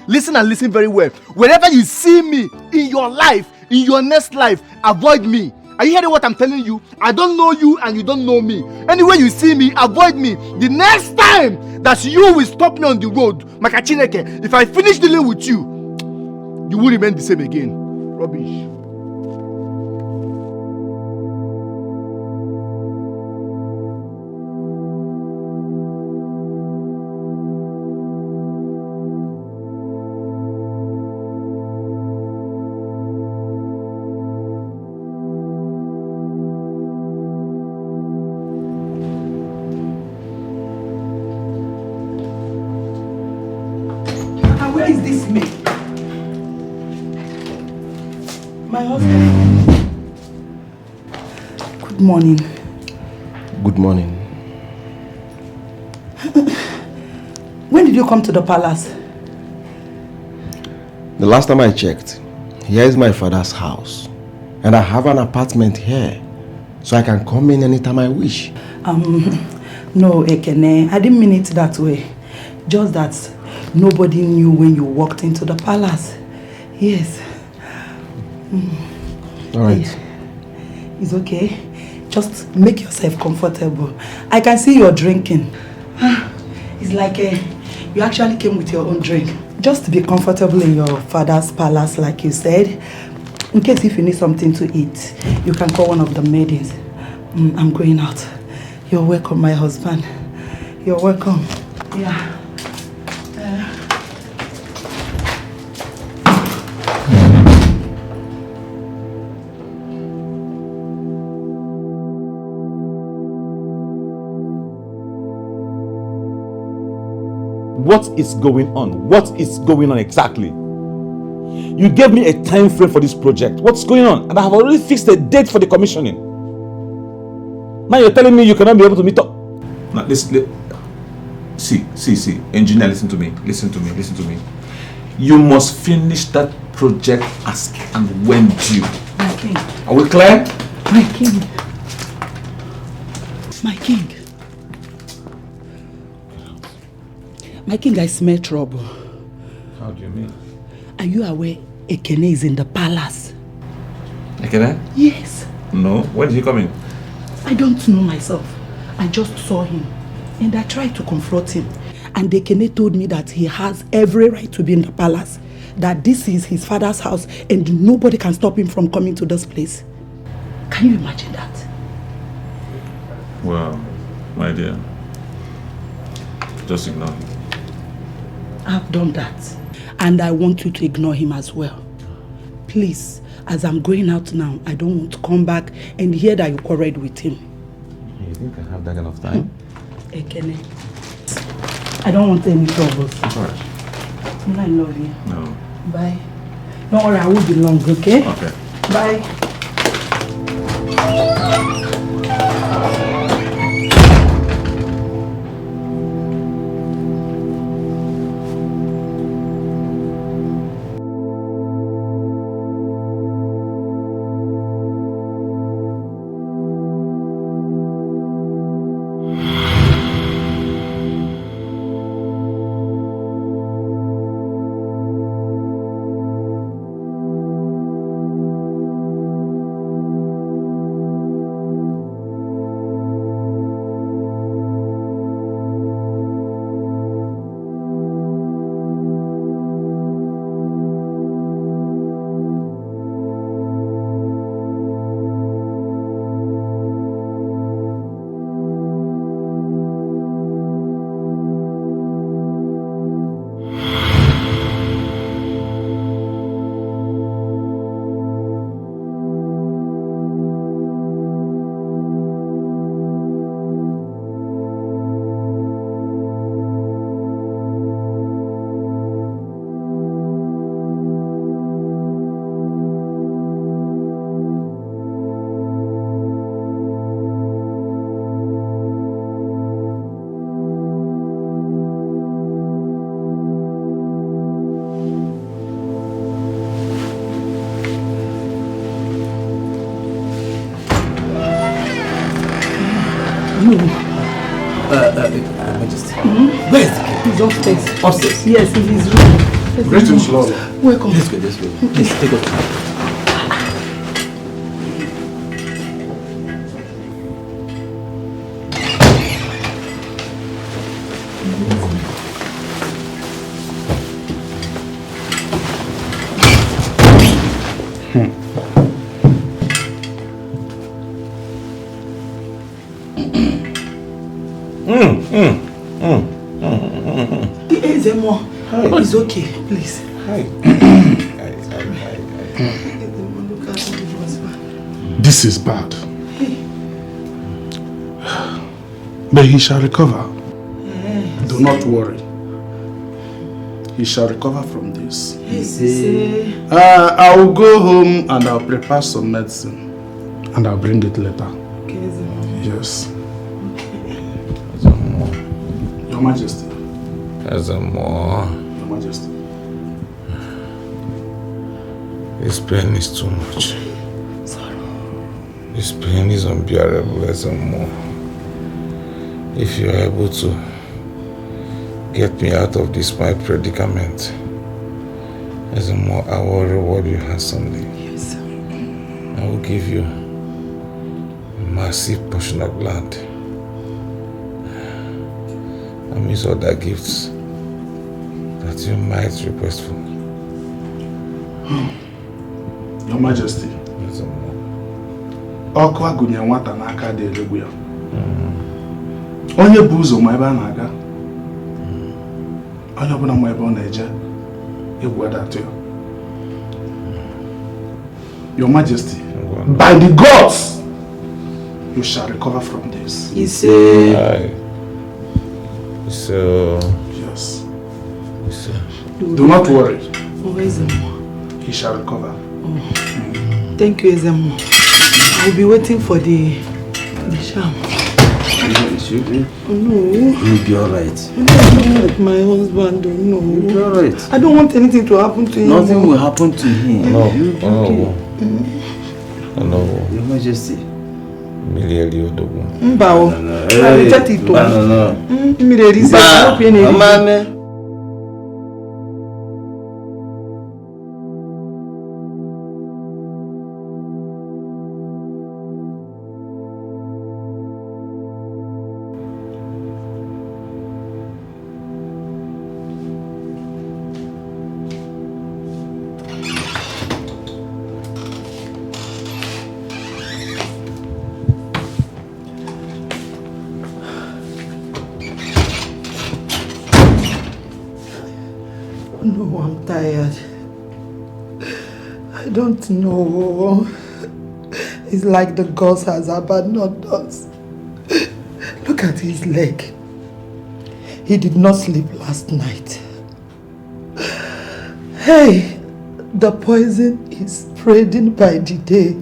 listen and listen very well. Wherever you see me in your life, in your next life, avoid me. Are you hearing what I'm telling you? I don't know you and you don't know me. Anywhere you see me, avoid me. The next time that you will stop me on the road, Makachineke, if I finish dealing with you, you will remain the same again. Rubbish. Where is this maid? My husband. Good morning. Good morning. When did you come to the palace? The last time I checked, here is my father's house. And I have an apartment here. So I can come in anytime I wish. No, Ekene. I didn't mean it that way. Just that nobody knew when you walked into the palace. Yes. All right. It's okay. Just make yourself comfortable. I can see you're drinking. It's like you actually came with your own drink. Just to be comfortable in your father's palace, like you said. In case if you need something to eat, you can call one of the maidens. I'm going out. You're welcome, my husband. You're welcome. Yeah. What is going on? What is going on exactly? You gave me a time frame for this project. What's going on? And I have already fixed a date for the commissioning. Now you're telling me you cannot be able to meet up. Now listen, see. Engineer, listen to me. Listen to me. You must finish that project as and when due. My king. Are we clear? My king. My king. My king, I smell trouble. How do you mean? Are you aware Ekene is in the palace? Ekene? Yes. No. When did he come in? I don't know myself. I just saw him and I tried to confront him. And Ekene told me that he has every right to be in the palace. That this is his father's house and nobody can stop him from coming to this place. Can you imagine that? Well, my dear, just ignore him. I've done that. And I want you to ignore him as well. Please, as I'm going out now, I don't want to come back and hear that you quarreled with him. You think I have that kind of time? Ekene, I don't want any troubles. It's alright. I love you. No. Bye. Don't worry, I won't be long, okay? Okay. Bye. Majesty. Where is he? He's upstairs. Upstairs? Yes, in his room. Greetings, Lord. Welcome. Let's go. Please take us. It's okay, please. This is bad. But he shall recover. Do not worry. he shall recover from this. Say. I will go home and I'll prepare some medicine and I'll bring it later. Okay, yes. Your Majesty. Your Majesty. This pain is too much. This pain is unbearable as a more. If you are able to get me out of this my predicament, as a more, I will reward you handsomely. Yes, sir. I will give you a massive portion of land. And with other gifts that you might request for. Your Majesty. As a more. Ọkụ agụnye nwata n'aka dị elegbu ya. Onye bụ ụzọ ma ebe a na-aga. Onye ọbụla ma ebe ọ na-eje. Egwu adatụ ya. Your Majesty, by the gods, you shall recover from this. Say. So. Yes. So. Do not worry. Oh, Ezemo. He shall recover. Oh. Thank you, Ezemo. I will be waiting for the sham. Oh, no. You'll be alright. I'm not like my husband. No. You'll be alright. I don't want anything to happen to him. Nothing will happen to him. No. You'll be okay. No. Your Majesty. Miliari Odogu. Mbao. Hey. No. No, I'm tired. I don't know. It's like the gods has abandoned us. Look at his leg. He did not sleep last night. Hey, the poison is spreading by the day.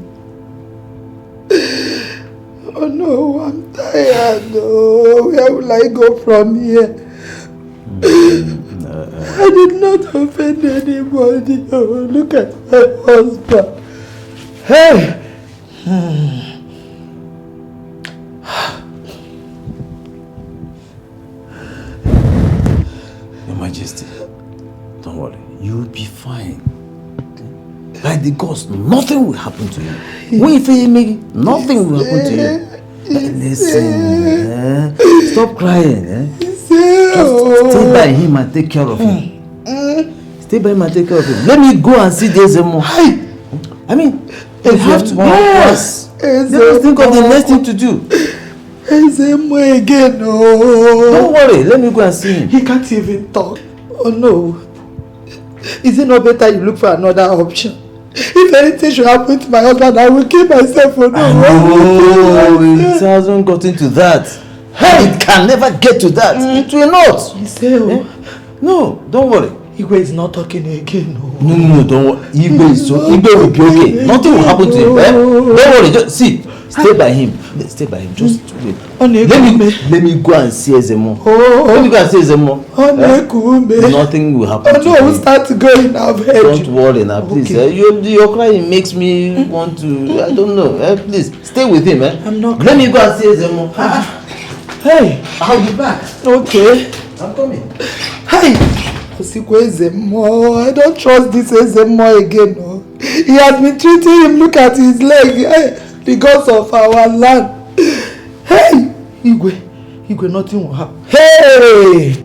Oh no, I'm tired. Oh, where will I go from here? I did not offend anybody. Oh, look at my husband. Hey! Your Majesty, don't worry. You'll be fine. By the gods, nothing will happen to you. When you feel me, nothing will happen to you. Listen, stop crying. Just stay by him and take care of him. Stay by him and take care of him. Let me go and see Ezemo. I mean, you have to. Yes. Let us think of the next thing to do. Ezemo again. Oh. Don't worry. Let me go and see him. He can't even talk. Oh no. Is it not better you look for another option? If anything should happen to my husband, I will kill myself for no reason. It hasn't gotten to that. Hey. It can never get to that. It will not. You say, oh. No, don't worry. Igwe is not talking again. No, don't worry. Igwe will be okay. Nothing will happen to him. Don't worry. Just see. Stay by him. Stay by him. Just wait. Let me go and see Ezemo. Let me go and see Ezemo. Nothing will happen to him. I will start going now. Don't worry now, please. Okay. Your crying makes me want to. I don't know. Please stay with him. I'm not. Let me go and see Ezemo. Hey, I'll be back. Okay. I'm coming. Hey, Ezemo. I don't trust this Ezemo again. No. He has been treating him. Look at his leg. Hey, the gods of our land. Hey, Igwe, nothing will happen. Hey!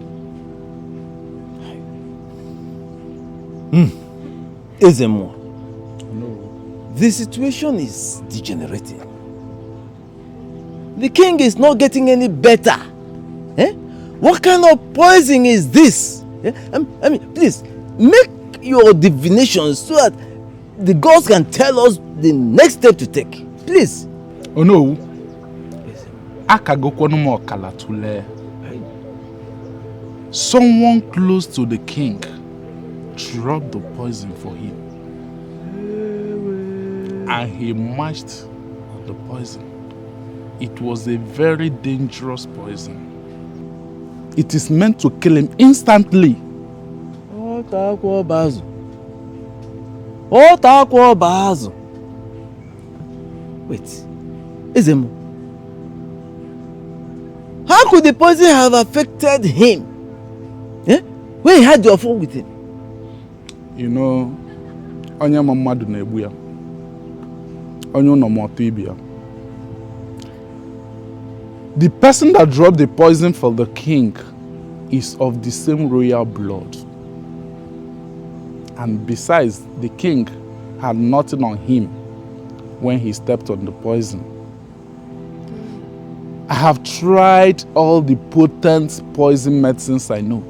Ezemo. No. The situation is degenerating. The king is not getting any better. What kind of poison is this? I mean, please, make your divinations so that the gods can tell us the next step to take. Please. Oh no. Someone close to the king dropped the poison for him. And he matched the poison. It was a very dangerous poison. It is meant to kill him instantly. Wait, Ezemo, how could the poison have affected him? When he had your phone with him? You know, onye mamadu na-egbu ya. Onye no moto ibia. The person that dropped the poison for the king is of the same royal blood. And besides, the king had nothing on him when he stepped on the poison. I have tried all the potent poison medicines I know.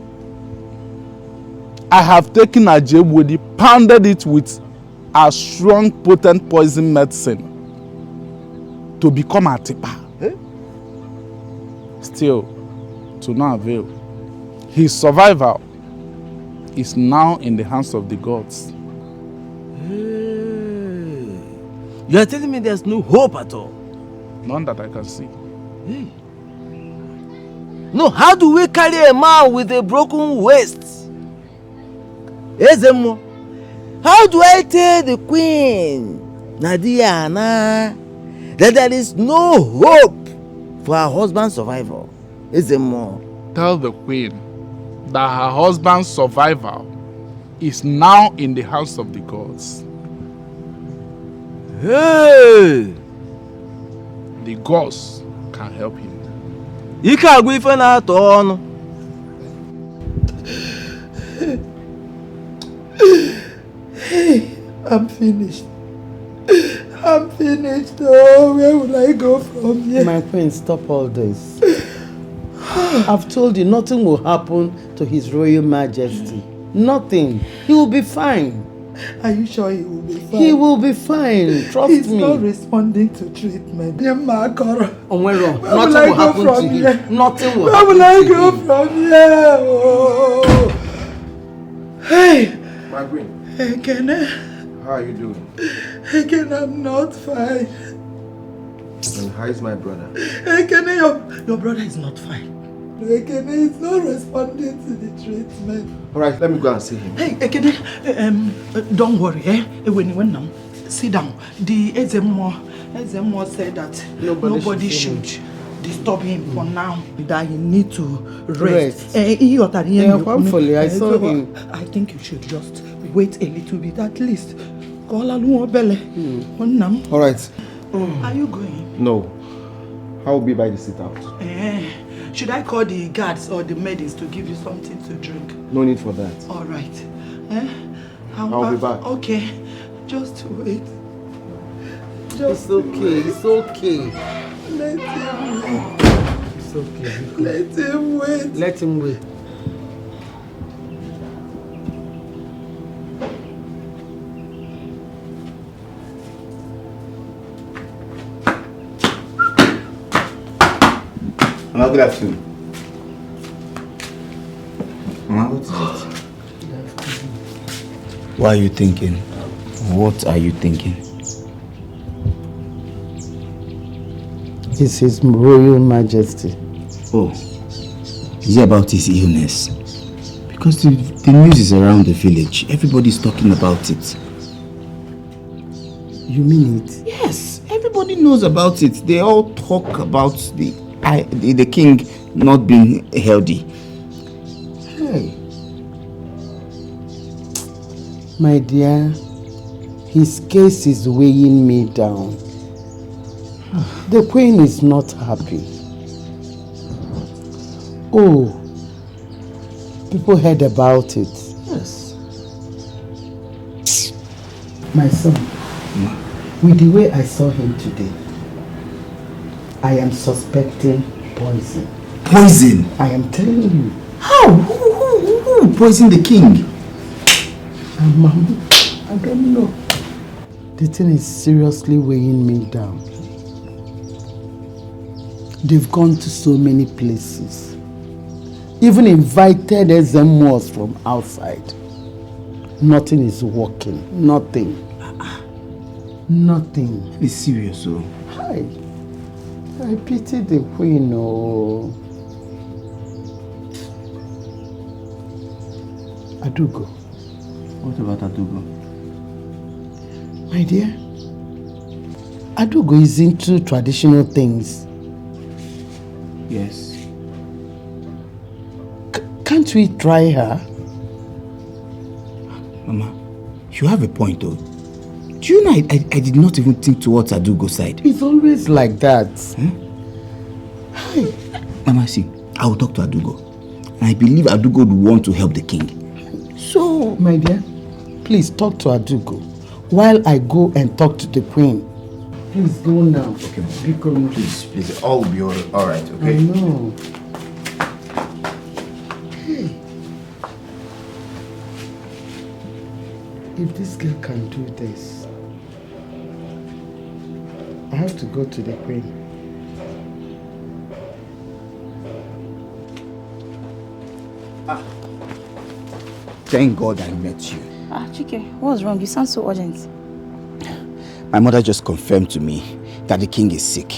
I have taken ajebodi, pounded it with a strong potent poison medicine to become a tipa. Still, to no avail. His survival is now in the hands of the gods. You are telling me there's no hope at all? None that I can see. No, how do we carry a man with a broken waist? Ezemo, how do I tell the queen, Nadiana, that there is no hope for her husband's survival? Ezemo. Tell the queen that her husband's survival is now in the hands of the gods. Hey! The gods can help him. Ike agwụ ife na-atọ ọnụ. Hey, I'm finished. I'm finished. Oh, where will I go from here? My queen, stop all this. I've told you nothing will happen to His Royal Majesty. Nothing. He will be fine. Are you sure he will be fine? He will be fine. Trust me. He's not responding to treatment. Oh, where wrong? Where Nothing will will I go happen from to here? him. Nothing will Where happen will I to go him. from here? Oh. Hey! My queen. Hey, Kene. How are you doing? Hey, Kene, I'm not fine. And how is my brother? Hey, Kene, your brother is not fine. Ekene is not responding to the treatment. Alright, let me go and see him. Hey, Ekene, don't worry, when now, sit down. The Ezemo said that nobody should disturb him for now. That he need to rest. Hopefully, I saw him. I think you should just wait a little bit, at least. Alright. Are you going? No. I will be by the sit out. Should I call the guards or the maidens to give you something to drink? No need for that. All right. I'll be back. Okay. Just wait. It's okay. It's okay. Let him wait. It's okay. Let him wait. Let him wait. Mama, good afternoon. Mama, what is it? What are you thinking? What are you thinking? It's His Royal Majesty. Oh, is it about his illness? Because the news is around the village. Everybody's talking about it. You mean it? Yes, everybody knows about it. They all talk about the king not being healthy. Hey. My dear, his case is weighing me down. The queen is not happy. Oh, people heard about it. Yes. My son, with the way I saw him today, I am suspecting poison. Poison? I am telling you. How? Who poisoned the king? Mama, I don't know. The thing is seriously weighing me down. They've gone to so many places. Even invited Ezemos from outside. Nothing is working. Nothing. Nothing. Be serious, oh. I pity the queen, oh. Adugo. What about Adugo? My dear, Adugo is into traditional things. Yes. Can't we try her? Mama, you have a point though. Do you know I did not even think towards Adugo's side? It's always like that. Hi. Mama, see, I will talk to Adugo. And I believe Adugo would want to help the king. So, my dear, please talk to Adugo while I go and talk to the queen. Please go now. Okay, Mama. Please, all will be all right, okay? I know. Hey. If this girl can do this, I have to go to the queen. Thank God I met you. Chike, what's wrong? You sound so urgent. My mother just confirmed to me that the king is sick.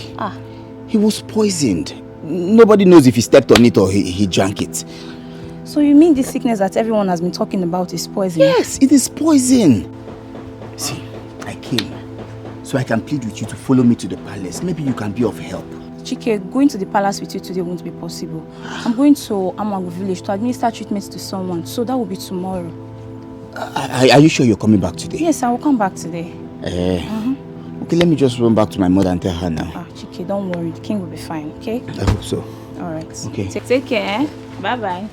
He was poisoned. Nobody knows if he stepped on it or he drank it. So you mean this sickness that everyone has been talking about is poison? Yes, it is poison. See, I came so I can plead with you to follow me to the palace. Maybe you can be of help. Chike, going to the palace with you today won't be possible. I'm going to Amago village to administer treatments to someone, so that will be tomorrow. Are you sure you're coming back today? Yes, I will come back today. Okay, let me just run back to my mother and tell her now. Chike, don't worry. The king will be fine, okay? I hope so. All right. Okay. Take care. Bye-bye.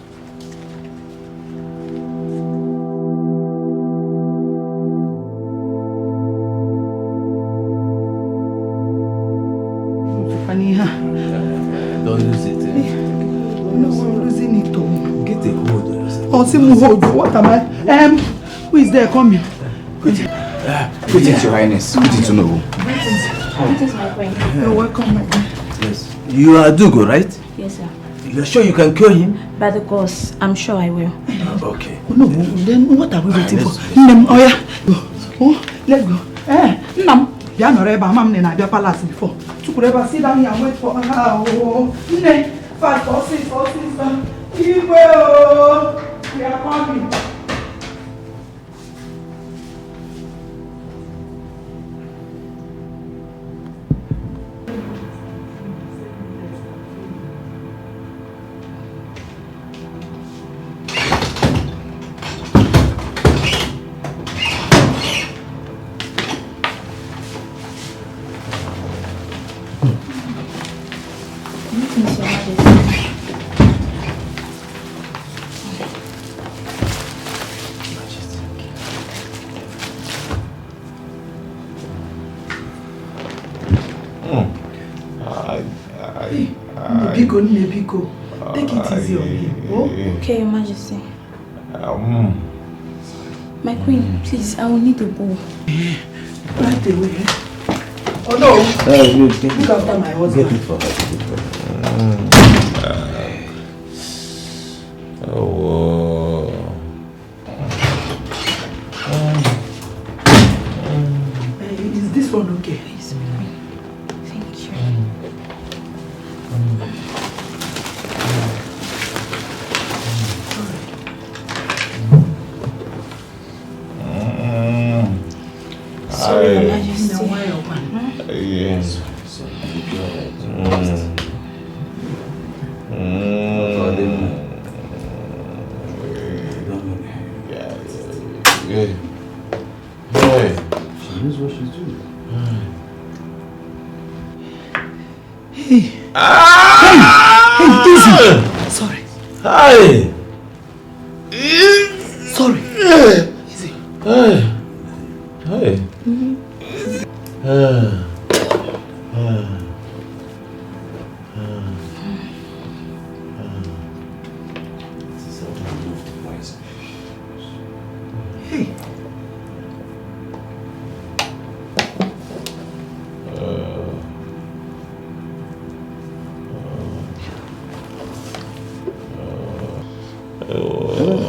Don't lose it. No, I'm losing it all. Get a hold. Oh, see, hold. What am I? Who is there? Come here. Greetings, Your Highness. Good to know. Greetings, my friend. You're welcome, my friend. Yes. You are Adugo, right? Yes, sir. You are sure you can cure him? By the gods, I'm sure I will. Okay. No, then what are we waiting for? Oh, yeah. Oh, let's go. Nam. Yeah, no, Reba, Mam, and I be a palace before. To sit down here and wait for her. Oh, 5 or 6 or 6. We are coming. Greetings, Your Majesty. Nebiko. Take it easy on me. Oh? Okay, Your Majesty. My queen, please, I will need a bowl. Right away. Oh no! Look after my husband. Get it for her. Is this one okay? Please, my queen. Thank you. Sorry, Your Majesty. Yes. She knows what she's doing. Hey, easy. Sorry. Hi. Sorry. Easy. Hi. Hi. Hey.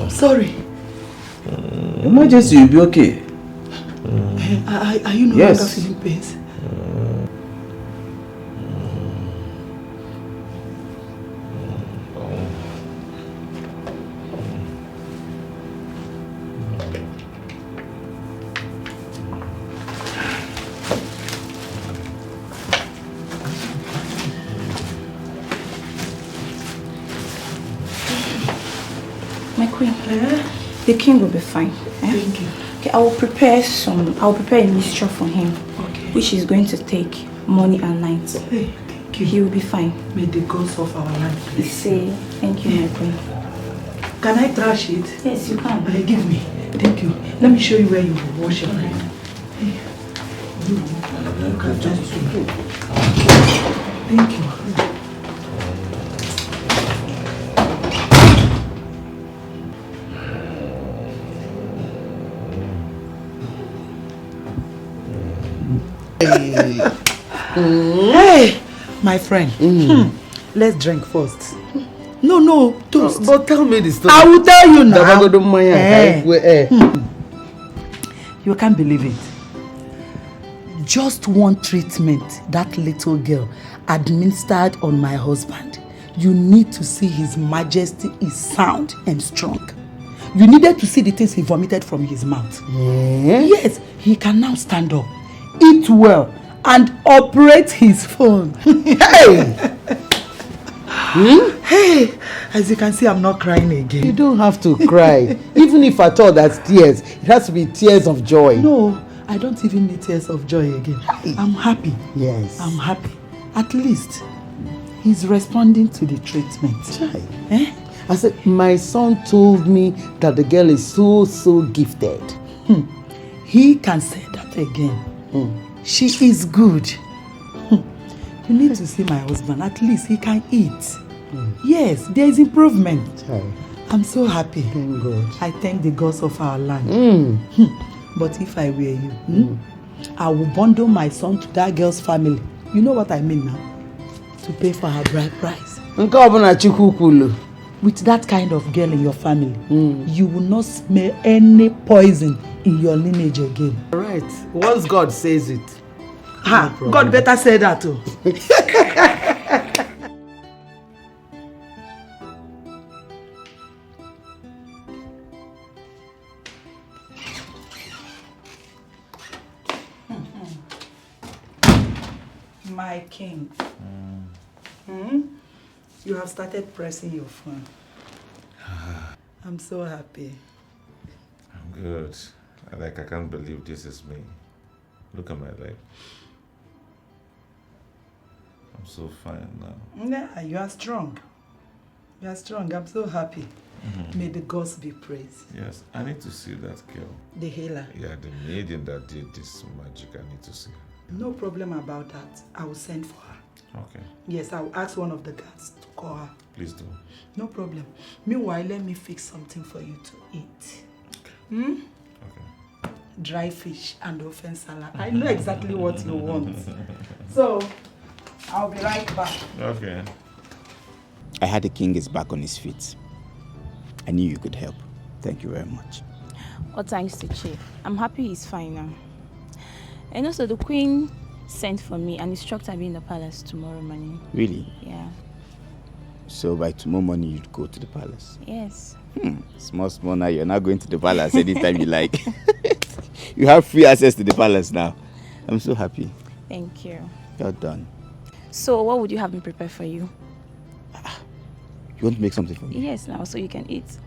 Sorry. Your Majesty, you'll be okay. Are you no longer feeling pains? My queen, the king will be fine. Thank you. Okay, I will prepare a mixture for him, which is going to take morning and night. Hey, thank you. He will be fine. May the gods of our land bless Say thank you, my queen. Can I trash it? Yes, you can. Give me. Thank you. Let me show you where you will wash your hand. You can just do. Thank you. Hey, my friend. Let's drink first. No, toast. But tell me the story. I will tell you now. You can't believe it. Just one treatment that little girl administered on my husband. You need to see His Majesty is sound and strong. You needed to see the things he vomited from his mouth. Yes, he can now stand up, eat well, and operate his phone. Hey! Hey! As you can see, I'm not crying again. You don't have to cry. Even if at all that's tears, it has to be tears of joy. No, I don't even need tears of joy again. I'm happy. Yes. I'm happy. At least, he's responding to the treatment. Eh? I said, my son told me that the girl is so gifted. He can say that again. She is good. You need to see my husband. At least he can eat. Yes, there is improvement. I'm so happy. Thank God. I thank the gods of our land. But if I were you, I will bundle my son to that girl's family. You know what I mean now? To pay for her bride price. With that kind of girl in your family, you will not smell any poison in your lineage again. Right. Once God says it. No God better say that too. My king. You have started pressing your phone. I'm so happy. I'm good. I can't believe this is me. Look at my leg. I'm so fine now. Yeah, you are strong. You are strong. I'm so happy. May the gods be praised. Yes, I need to see that girl. The healer. Yeah, the medium that did this magic. I need to see her. No problem about that. I will send for her. Okay. Yes, I will ask one of the guards to call her. Please do. No problem. Meanwhile, let me fix something for you to eat. Okay. Dry fish and ofen salad. I know exactly what you want. So, I'll be right back. Okay. I heard the king is back on his feet. I knew you could help. Thank you very much. Well, thanks to Chief. I'm happy he's fine now. And also, the queen sent for me and instructed me in the palace tomorrow morning. Really? Yeah. So by tomorrow morning you'd go to the palace? Yes. Small now, you're not going to the palace anytime you like. You have free access to the palace now. I'm so happy. Thank you. You're done. So, what would you have me prepare for you? You want to make something for me? Yes, now, so you can eat.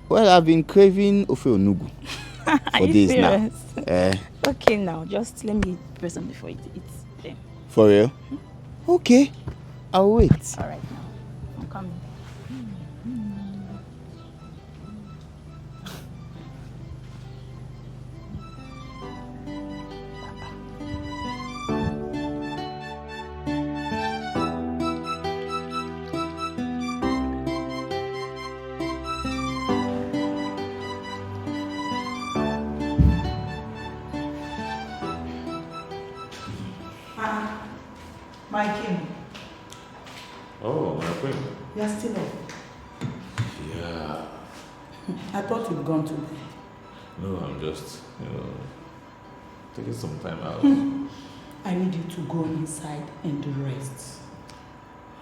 Well, I've been craving ofe onugu for days now. Okay, now, just let me prepare something for you to eat. Then. For real? Okay. I'll wait. All right, now. I'm coming. My king. Oh, my queen. You're still up. Yeah. I thought you'd gone to bed. No, I'm just, taking some time out. I need you to go inside and rest.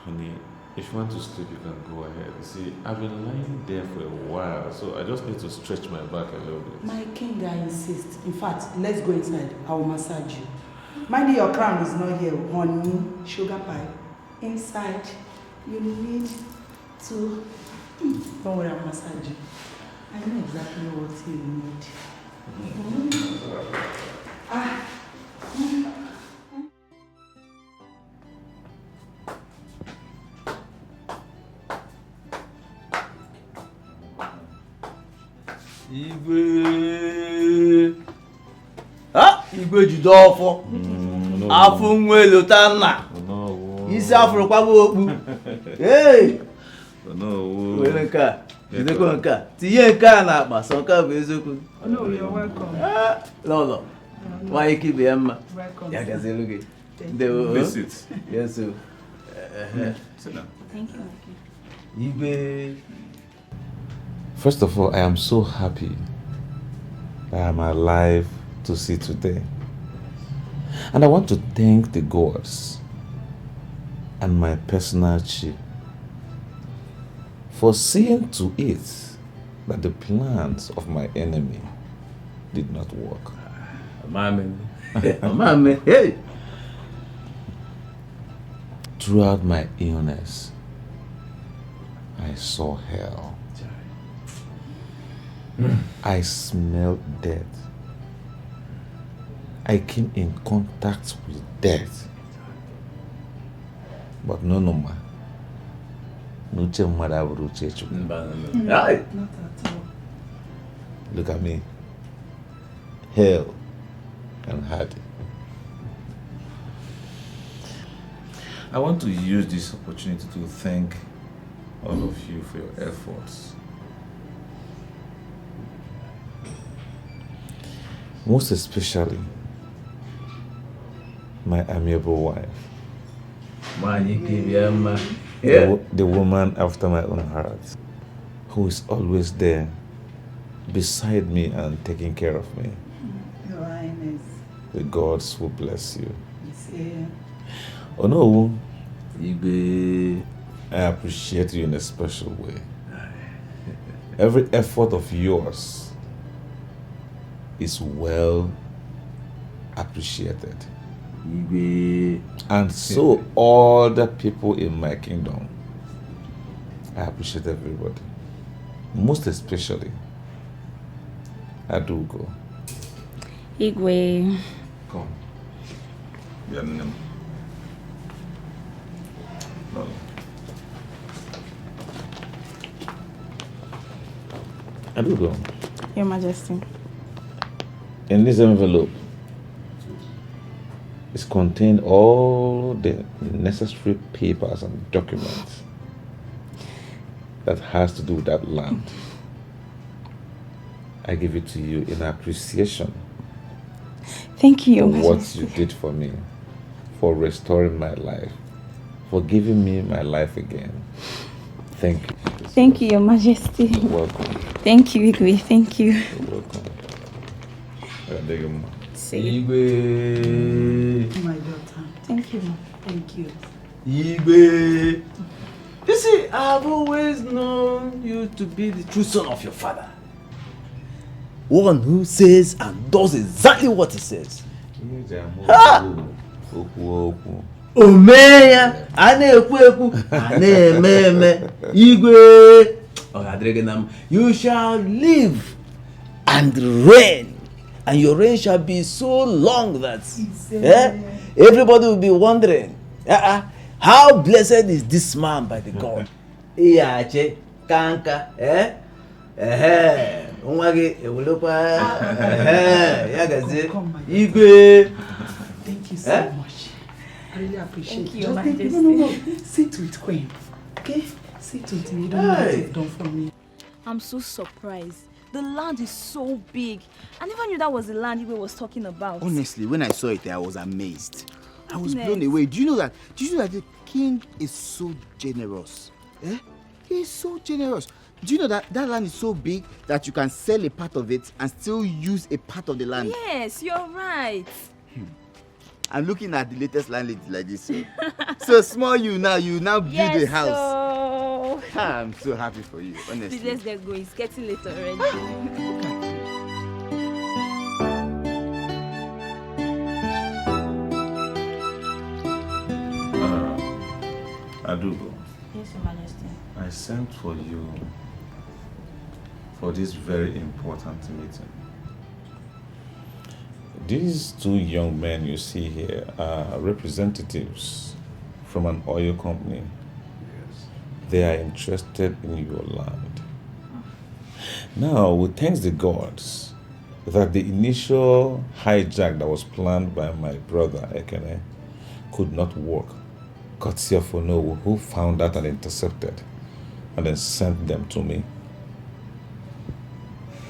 Honey, if you want to sleep, you can go ahead. You see, I've been lying there for a while, so I just need to stretch my back a little bit. My king, I insist. In fact, let's go inside. I will massage you. Mind you, your crown is not here. Honey, sugar pie. Inside, you need to... Don't worry, I'll massage you. I know exactly what you need. Igwe. Ah, Igwe jide ọfọ. Afọ nwa elota nna. Isi afụrụ kwagbo okpu. Hey! Were nke a. Jidekwa nke a. Tinye nke a n'akpa, sọ nke a bụ eziokwu. No, you're welcome. Lọlọ. Nwaanyị ike ibe ya mma. Welcome. Ya gazielu gị. Miss it. Yes, sir. Sit down. Thank you. Igwe. First of all, I am so happy that I am alive to see today. And I want to thank the gods and my personal chief for seeing to it that the plans of my enemy did not work. Mama, hey! Throughout my illness, I saw hell. I smelled death. I came in contact with death. But no, ma. Not at all. Look at me. Hell and hardy. I want to use this opportunity to thank all of you for your efforts. Most especially my amiable wife. The woman after my own heart, who is always there beside me and taking care of me. Your Highness. The gods will bless you. He's here. Oh no, I appreciate you in a special way. Every effort of yours is well appreciated. And so all the people in my kingdom, I appreciate everybody. Most especially Adugo. Igwe. Come. Your name. No. Adugo. Your Majesty. In this envelope is contained all the necessary papers and documents that has to do with that land. I give it to you in appreciation. Thank you, for what Majesty. you did for me, for restoring my life, for giving me my life again. Thank you. Thank you, Your Majesty. You're welcome. Thank you, Igwe. Thank you. You're welcome. Igwe. My daughter. Thank you. Thank you. Igwe. You see, I've always known you to be the true son of your father. One who says and does exactly what he says. Omeya, ane-ekwu, ane-eme. Igwe. You shall live and reign. And your reign shall be so long that everybody will be wondering, how blessed is this man by the God? Iache, kanka, Umwage, Ewolopa, Yagaze, Igwe. Thank you so much. I really appreciate Thank it. you, Just take, Majesty. no. Sit with Queen. Okay? Sit with me. You don't know what you've done for me. I'm so surprised. The land is so big. I never knew that was the land Igwe was talking about. Honestly, when I saw it, I was amazed. I was Goodness. blown away. Do you know that the king is so generous? He is so generous. Do you know that that land is so big that you can sell a part of it and still use a part of the land? Yes, you're right. I'm looking at the latest landlady like this. So small you now build Yes, a house. so... I'm so happy for you, honestly. Please, let's get going. It's getting late already. Adugo. Yes, Your Majesty. I sent for you for this very important meeting. These two young men you see here are representatives from an oil company. Yes. They are interested in your land. Now, we thank the gods that the initial hijack that was planned by my brother Ekene could not work. Courtesy of Onowu, who found that and intercepted and then sent them to me.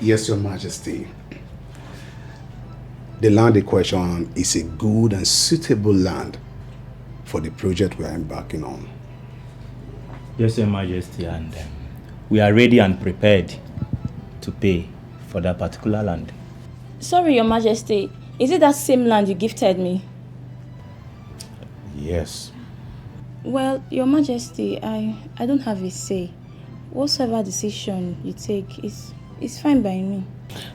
Yes, Your Majesty. The land in question is a good and suitable land for the project we are embarking on. Yes, Your Majesty, and we are ready and prepared to pay for that particular land. Sorry, Your Majesty. Is it that same land you gifted me? Yes. Well, Your Majesty, I don't have a say. Whatsoever decision you take is fine by me.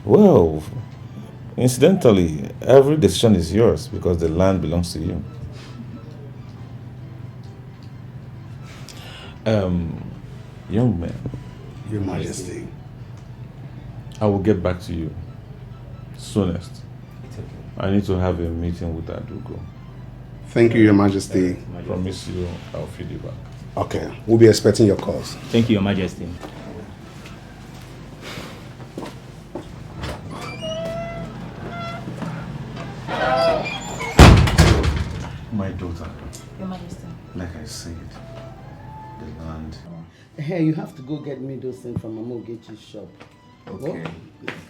Well, incidentally, every decision is yours because the land belongs to you. Young man. Your Majesty. I will get back to you soonest. I need to have a meeting with Adugo. Thank you, Your Majesty. I promise you I'll feed you back. Okay, we'll be expecting your calls. Thank you, Your Majesty. My daughter, Your Majesty. like I said, the land. Hey, you have to go get me those things from Mama Ogechi's shop. Okay.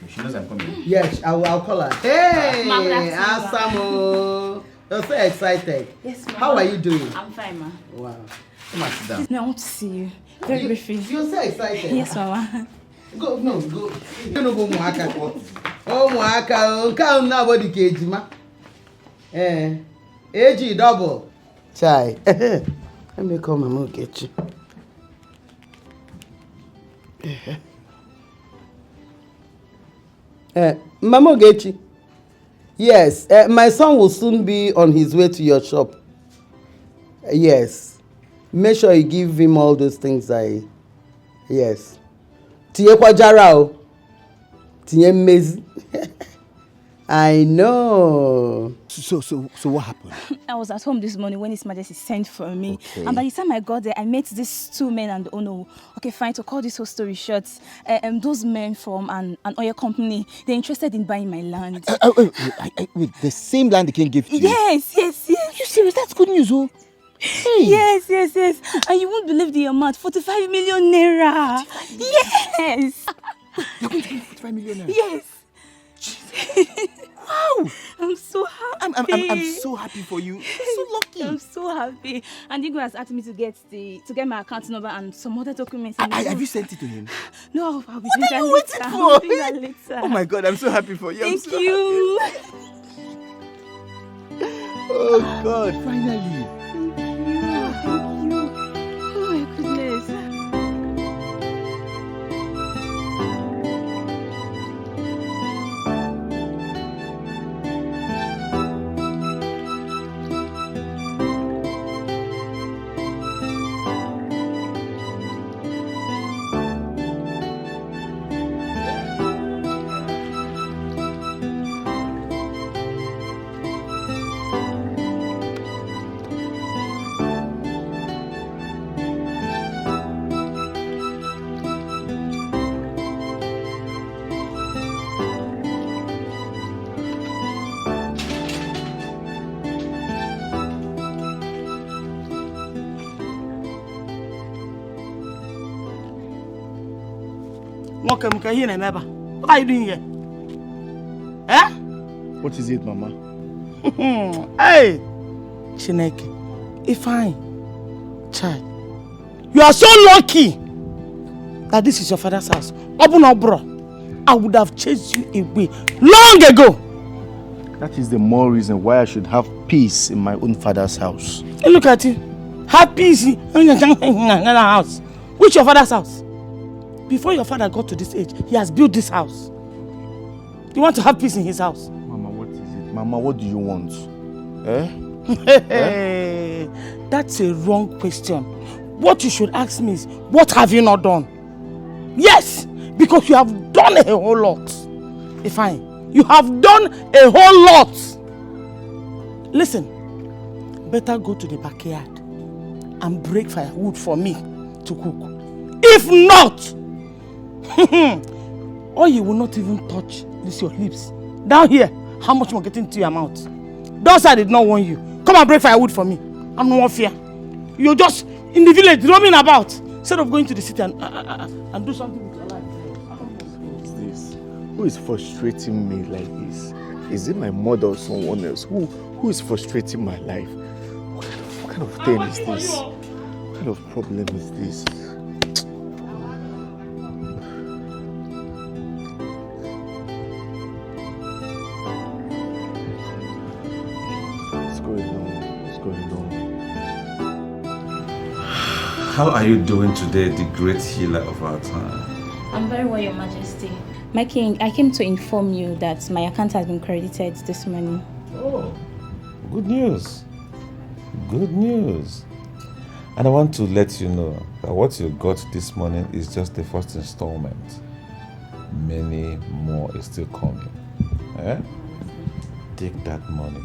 She knows I'm coming. Yes, I'll call her. Hey, Ma, good afternoon, ma. Asamo. You're so excited. Yes, ma. How are you doing? I'm fine, ma. Wow. Come and sit down. No, I want to see you. Very briefly. You're so excited. Yes, Mama. Go. You know, go Mwaka. Oh, Mwaka. Come now, body cage, ma. AG double. Chai. Let me call Mama Ogechi. Mama Ogechi. Yes, my son will soon be on his way to your shop. Yes. Make sure you give him all those things Yes. Tiye kwa jara o. Tiye mmezi. I know. So what happened? I was at home this morning when His Majesty sent for me. Okay. And by the time I got there, I met these two men and Ono. Okay, fine, to call this whole story short, those men from an oil company, they're interested in buying my land. Wait, the same land the king gave to you? Yes. You serious? That's good news, oh. Hey. Yes. And you won't believe the amount, 45 million naira. Yes. You're going to give 45 million naira? Yes. Wow. I'm so happy. I'm so happy for you. You're so lucky. I'm so happy. And Igwe has asked me to get my account number and some other documents. Have you sent it to him? No, I'll be What doing are you that waiting later. for? I'll do that later. Oh my God, I'm so happy for you. Thank you. Oh God, finally. Thank you. Oh my goodness. What are you doing here? Eh? What is it, Mama? Hey! Chineke, Ifeanyi, child, you are so lucky. that this is your father's house, I would have chased you away long ago. That is the more reason why I should have peace in my own father's house. Hey, look at you. Have peace in another house. Which your father's house? Before your father got to this age, he has built this house. You want to have peace in his house? Mama, what is it? Mama, what do you want? Hey, that's a wrong question. What you should ask me is, what have you not done? Yes, because you have done a whole lot. Fine, you have done a whole lot. Listen, better go to the backyard and break firewood for me to cook. If not, or you will not even touch this your lips. Down here, how much more getting to your mouth? Those I did not warn you. Come and break firewood for me. I'm no more fear. You're just in the village roaming about instead of going to the city and do something with your life. What is this? Who is frustrating me like this? Is it my mother or someone else? Who is frustrating my life? What kind of thing is this? What kind of problem is this? How are you doing today, the great healer of our time? I'm very well, Your Majesty. My king, I came to inform you that my account has been credited this morning. Oh, good news. Good news. And I want to let you know that what you got this morning is just the first installment. Many more is still coming. Take that money.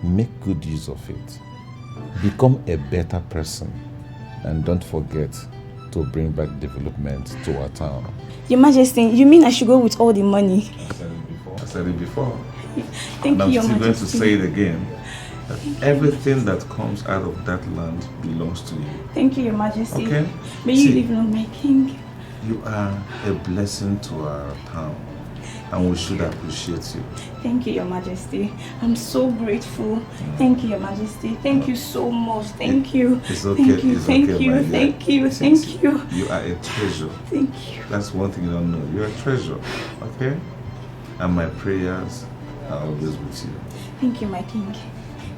Make good use of it. Become a better person. And don't forget to bring back development to our town. Your Majesty, you mean I should go with all the money? I said it before. Thank you, Your I'm still going to Majesty. say it again. That everything that comes out of that land belongs to you. Thank you, Your Majesty. Okay? May you live long, my king. You are a blessing to our town. And we should appreciate you. Thank you, Your Majesty. I'm so grateful. Thank you, Your Majesty. Thank you so much. Thank you. It's okay. Thank you. It's Thank okay, you. my dear. Thank you. Thank you. You are a treasure. Thank you. That's one thing you don't know. You're a treasure. Okay? And my prayers are always with you. Thank you, my king.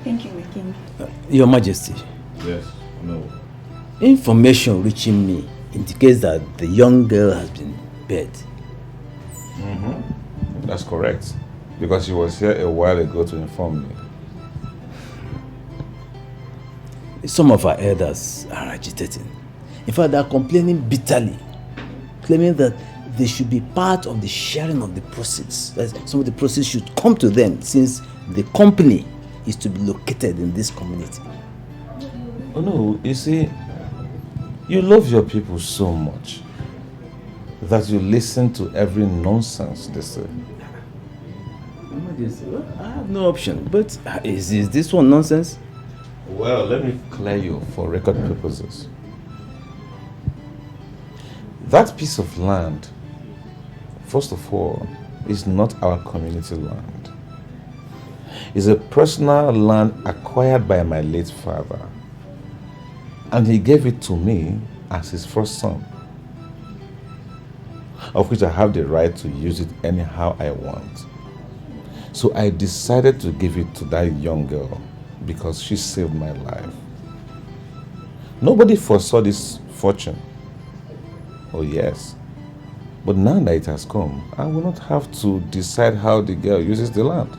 Thank you, my king. Your Majesty. Yes. No. Information reaching me indicates that the young girl has been bed. That's correct. Because she was here a while ago to inform me. Some of our elders are agitating. In fact, they are complaining bitterly, claiming that they should be part of the sharing of the proceeds. That some of the proceeds should come to them since the company is to be located in this community. Oh no, you see, you love your people so much that you listen to every nonsense they say. I have no option, but is this one nonsense? Well, let me clear you for record purposes. That piece of land, first of all, is not our community land. It's a personal land acquired by my late father. And he gave it to me as his first son, of which I have the right to use it anyhow I want. So I decided to give it to that young girl because she saved my life. Nobody foresaw this fortune. Oh yes. But now that it has come, I will not have to decide how the girl uses the land.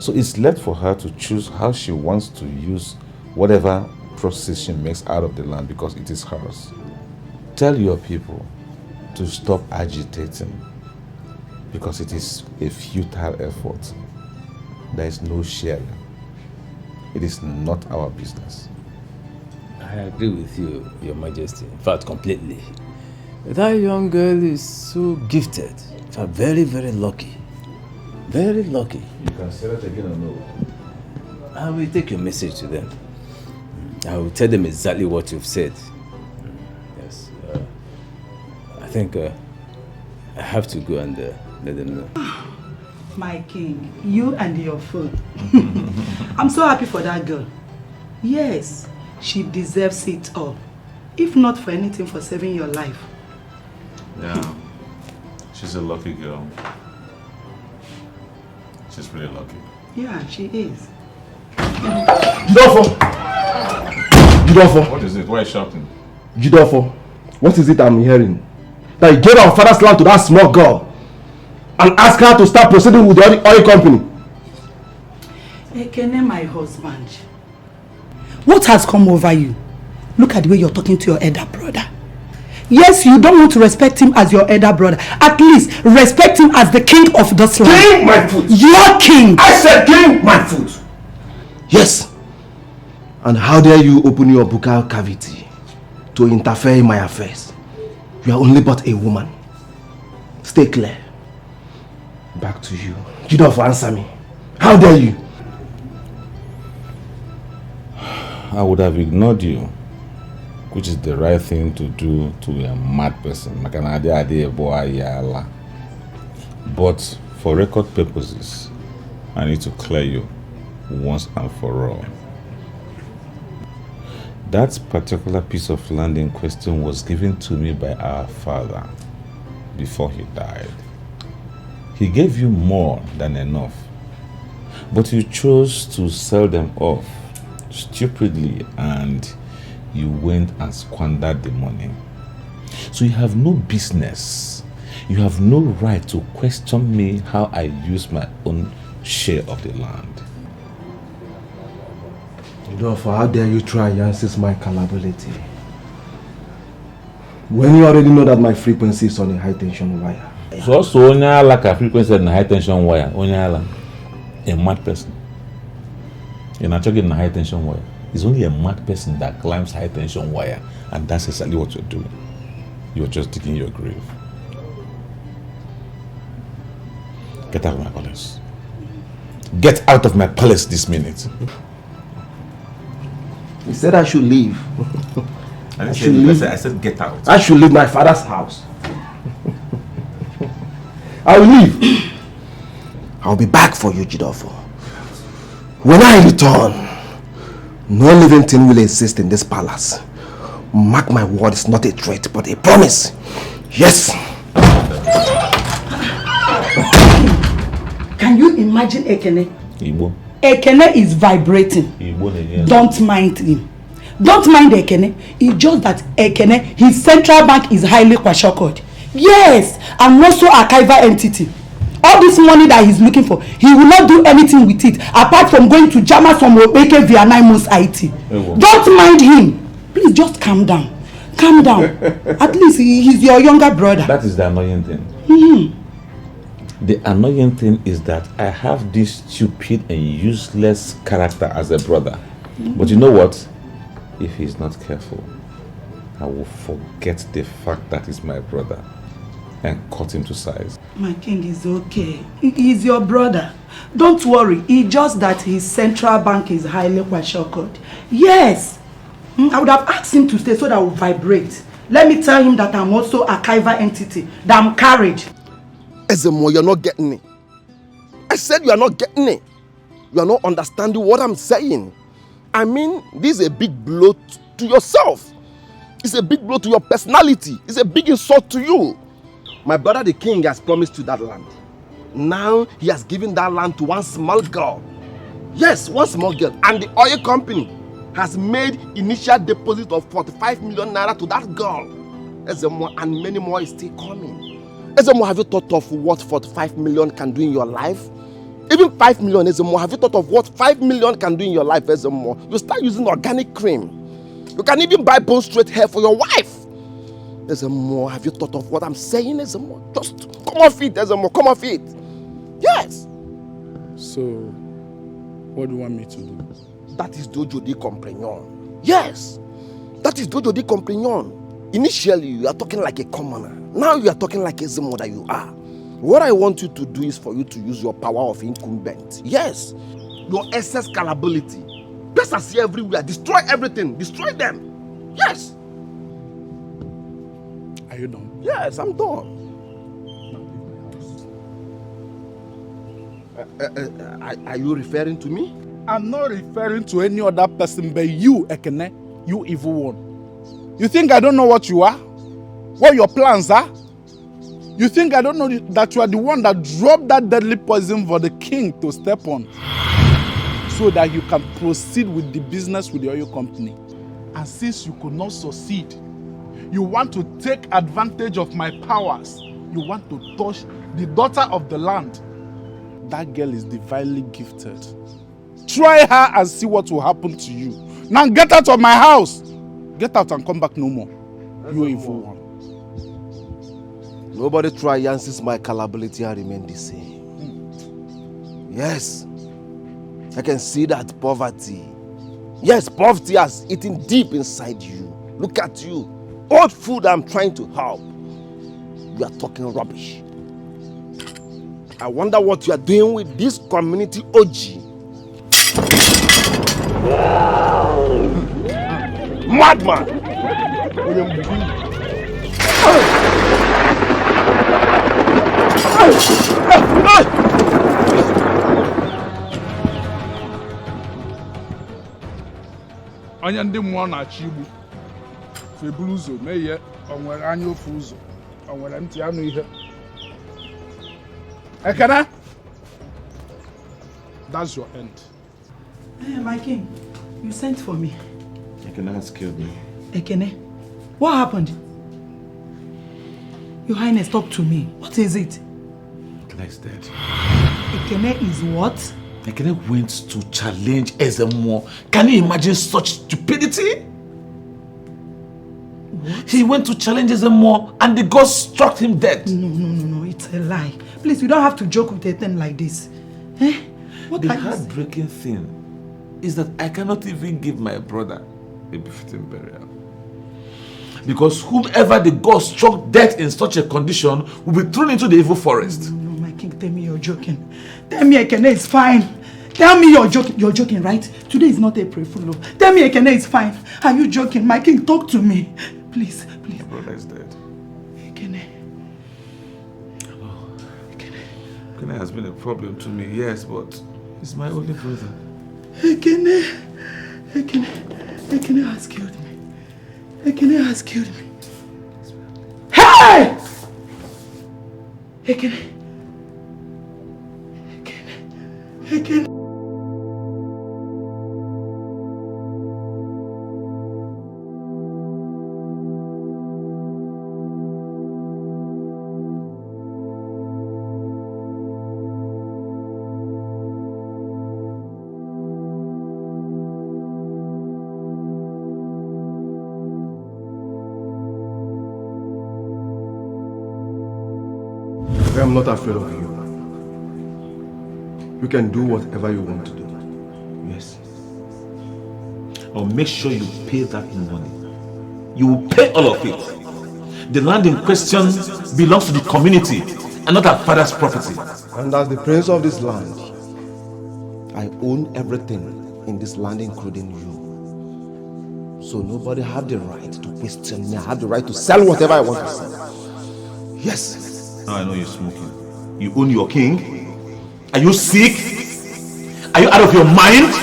So it's left for her to choose how she wants to use whatever process she makes out of the land because it is hers. Tell your people to stop agitating because it is a futile effort. There is no sharing. It is not our business. I agree with you, Your Majesty. In fact, completely. That young girl is so gifted. In fact, very, very lucky. Very lucky. You can say that again or no? I will take your message to them. I will tell them exactly what you've said. Yes. I think I have to go and let them know. My king, you and your food. I'm so happy for that girl. Yes, she deserves it all. If not for anything for saving your life, Yeah. She's a lucky girl. She's really lucky. Yeah, she is. Jidofo! Jidofo! What is it? Why are you shouting? Jidofo, what is it I'm hearing? That you gave our father's land to that small girl and ask her to start proceeding with the oil company. Ekene, my husband. What has come over you? Look at the way you're talking to your elder brother. Yes, you don't want to respect him as your elder brother. At least respect him as the king of this land. King my foot! Your king! I said king my foot! Yes. And how dare you open your buccal cavity to interfere in my affairs? You are only but a woman. Stay clear. Back to you. You don't answer me. How dare you? I would have ignored you, which is the right thing to do to a mad person. But for record purposes, I need to clear you once and for all. That particular piece of land in question was given to me by our father before he died. He gave you more than enough, but you chose to sell them off stupidly and you went and squandered the money. So you have no business, you have no right to question me how I use my own share of the land. Jidofo, how dare you try and insist my calability when you already know that my frequency is on a high tension wire? So only like a frequency on a high tension wire, only a mad person. You're not talking a high tension wire. It's only a mad person that climbs high tension wire, and that's exactly what you're doing. You're just digging your grave. Get out of my palace. Get out of my palace this minute. He said I should leave. I should leave. I said get out. I should leave my father's house. I will leave. I'll be back for you, Jidofo. When I return, no living thing will exist in this palace. Mark my word, it's not a threat, but a promise. Yes. Can you imagine Ekene? Igbo. Ekene is vibrating. Igbo. Don't mind him. Don't mind Ekene. It's just that Ekene, his central bank is highly kwashiorkored. Yes, and also archival entity. All this money that he's looking for, he will not do anything with it apart from going to Jama from Obeke via 9 months IT. Don't mind him. Please just calm down. Calm down. At least he's your younger brother. That is the annoying thing. Mm-hmm. The annoying thing is that I have this stupid and useless character as a brother. Mm-hmm. But you know what? If he's not careful, I will forget the fact that he's my brother and cut him to size. My king is okay. He's your brother. Don't worry. It's just that his central bank is highly kwashiorkored. Yes. I would have asked him to stay so that I would vibrate. Let me tell him that I'm also archival entity, that I'm carried. Ezemo, you're not getting it. I said you are not getting it. You are not understanding what I'm saying. I mean, this is a big blow to yourself. It's a big blow to your personality. It's a big insult to you. My brother the king has promised you that land. Now he has given that land to one small girl. Yes, one small girl. And the oil company has made initial deposit of 45 million naira to that girl. Ezemo, and many more is still coming. Ezemo, have you thought of what 45 million can do in your life? Even 5 million, Ezemo, have you thought of what 5 million can do in your life, Ezemo? You start using organic cream. You can even buy bone straight hair for your wife. Ezemo, have you thought of what I'm saying, Ezemo? Just come off it, Ezemo, come off it. Yes. So, what do you want me to do? That is Dojo de Compagnon. Yes. That is Dojo de Compagnon. Initially, you are talking like a commoner. Now you are talking like Ezemo that you are. What I want you to do is for you to use your power of incumbent. Yes. Your excess scalability. Pests are everywhere. Destroy everything. Destroy them. Yes. Are you done? Yes, I'm done. Are you referring to me? I'm not referring to any other person but you, Ekene. You evil one. You think I don't know what you are? What your plans are? You think I don't know that you are the one that dropped that deadly poison for the king to step on so that you can proceed with the business with the oil company? And since you could not succeed, you want to take advantage of my powers. You want to touch the daughter of the land. That girl is divinely gifted. Try her and see what will happen to you. Now get out of my house. Get out and come back no more. You evil one. Nobody try and since my capability I remain the same. Yes, I can see that poverty. Yes, poverty has eaten deep inside you. Look at you. All food I'm trying to help. You are talking rubbish. I wonder what you are doing with this community OG. Madman! Onye ndị mmụọ na-achị igbu febulu ụzọ mee ihe o nwere anya ofu ụzọ o nwere ntị anụ ihe. Ekene, that's your end. My king, you sent for me. Ekene has killed me. Ekene, what happened? Your Highness, talk to me. What is it? Ekene is dead. Ekene is what? Ekene went to challenge Ezemo. Can you imagine such stupidity? What? He went to challenge Ezemo and the gods struck him dead. No, it's a lie. Please, you don't have to joke with a thing like this. Eh? What The heartbreaking thing is that I cannot even give my brother a befitting burial. Because whomever the gods struck dead in such a condition will be thrown into the evil forest. No, my king, tell me you're joking. Tell me Ekene is fine. Tell me you're joking. You're joking, right? Today is not April Fool. Tell me Ekene is fine. Are you joking? My king, talk to me. Please. My brother is dead. Ekene. Ekene has been a problem to me, yes, but he's my only brother. Ekene has killed me. Ekene has killed me. Hey! Ekene. I am not afraid of you. You can do whatever you want to do. Yes. I'll make sure you pay that money. You will pay all of it. The land in question belongs to the community and not our father's property. And as the prince of this land, I own everything in this land, including you. So nobody have the right to question me. I have the right to sell whatever I want to sell. Yes. Now I know you're smoking. You own your king? Are you sick? Are you out of your mind?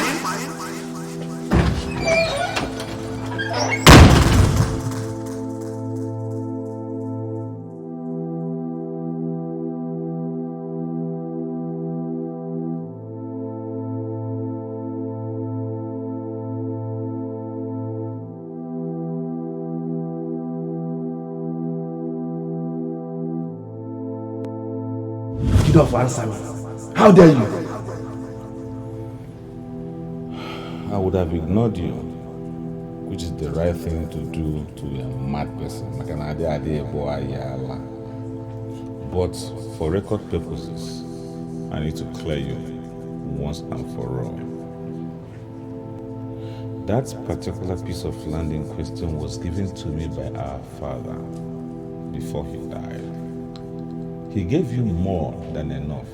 You don't have to answer me. How dare you? I would have ignored you, which is the right thing to do to a mad person. But for record purposes, I need to clear you once and for all. That particular piece of land in question was given to me by our father before he died. He gave you more than enough,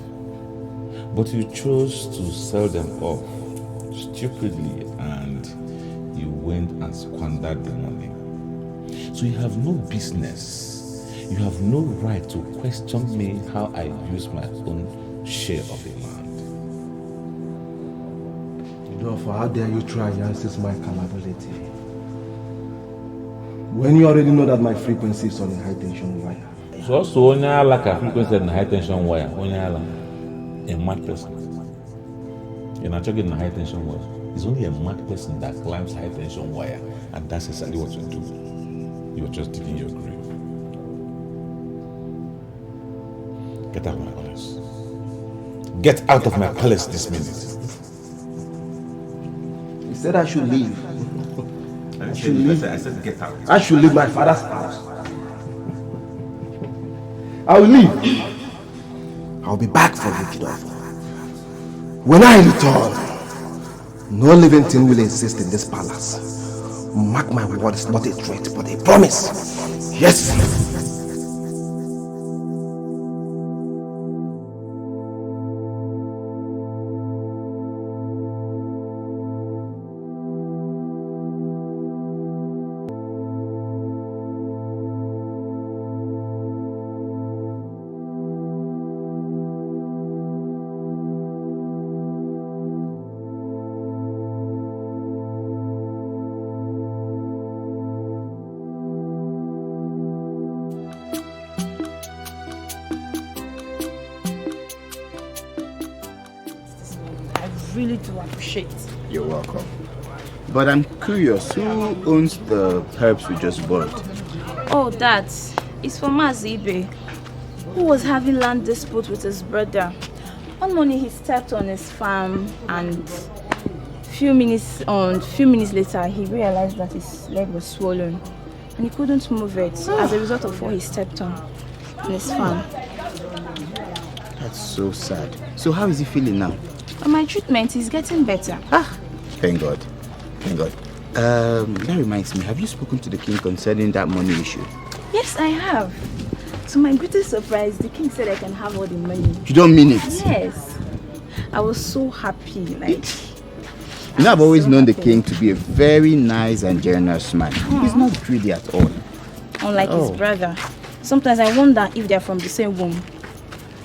but you chose to sell them off stupidly and you went and squandered the money. So you have no business, you have no right to question me how I use my own share of the land. How dare you try and assess my capability? When you already know that my frequency is on a high tension wire. So also only like a frequency and high tension wire. Only a mad person. You're not talking high tension wire. It's only a mad person that climbs high tension wire, and that's exactly what you do. You're just digging your grave. Get out of my palace. Get out of my palace this minute. He said I should leave. I should leave. I said get out. I should leave my father's house. I will leave. I'll be back for you, kiddo. When I return, no living thing will exist in this palace. Mark my word, it's not a threat, but a promise. Yes. Really do appreciate. You're welcome. But I'm curious, who owns the herbs we just bought? Oh, that is for Mazibe, who was having land dispute with his brother. One morning he stepped on his farm, and few minutes later he realized that his leg was swollen and he couldn't move it as a result of what he stepped on his farm. That's so sad. So how is he feeling now? On my treatment, he's getting better. Thank God. Thank God. That reminds me, have you spoken to the king concerning that money issue? Yes, I have. To my greatest surprise, the king said I can have all the money. You don't mean it? Yes. I was so happy. You know, I've always known the king to be a very nice and generous man. He's not greedy at all. Unlike his brother. Sometimes I wonder if they're from the same womb.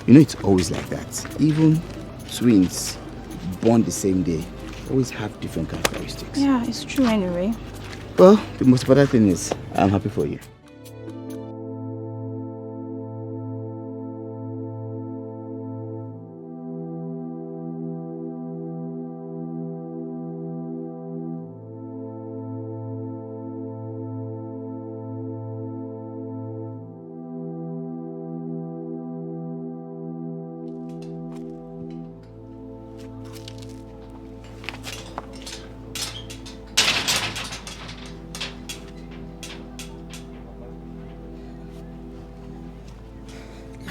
You know, it's always like that. Even twins born the same day always have different characteristics. Yeah, it's true anyway. Well, the most important thing is I'm happy for you.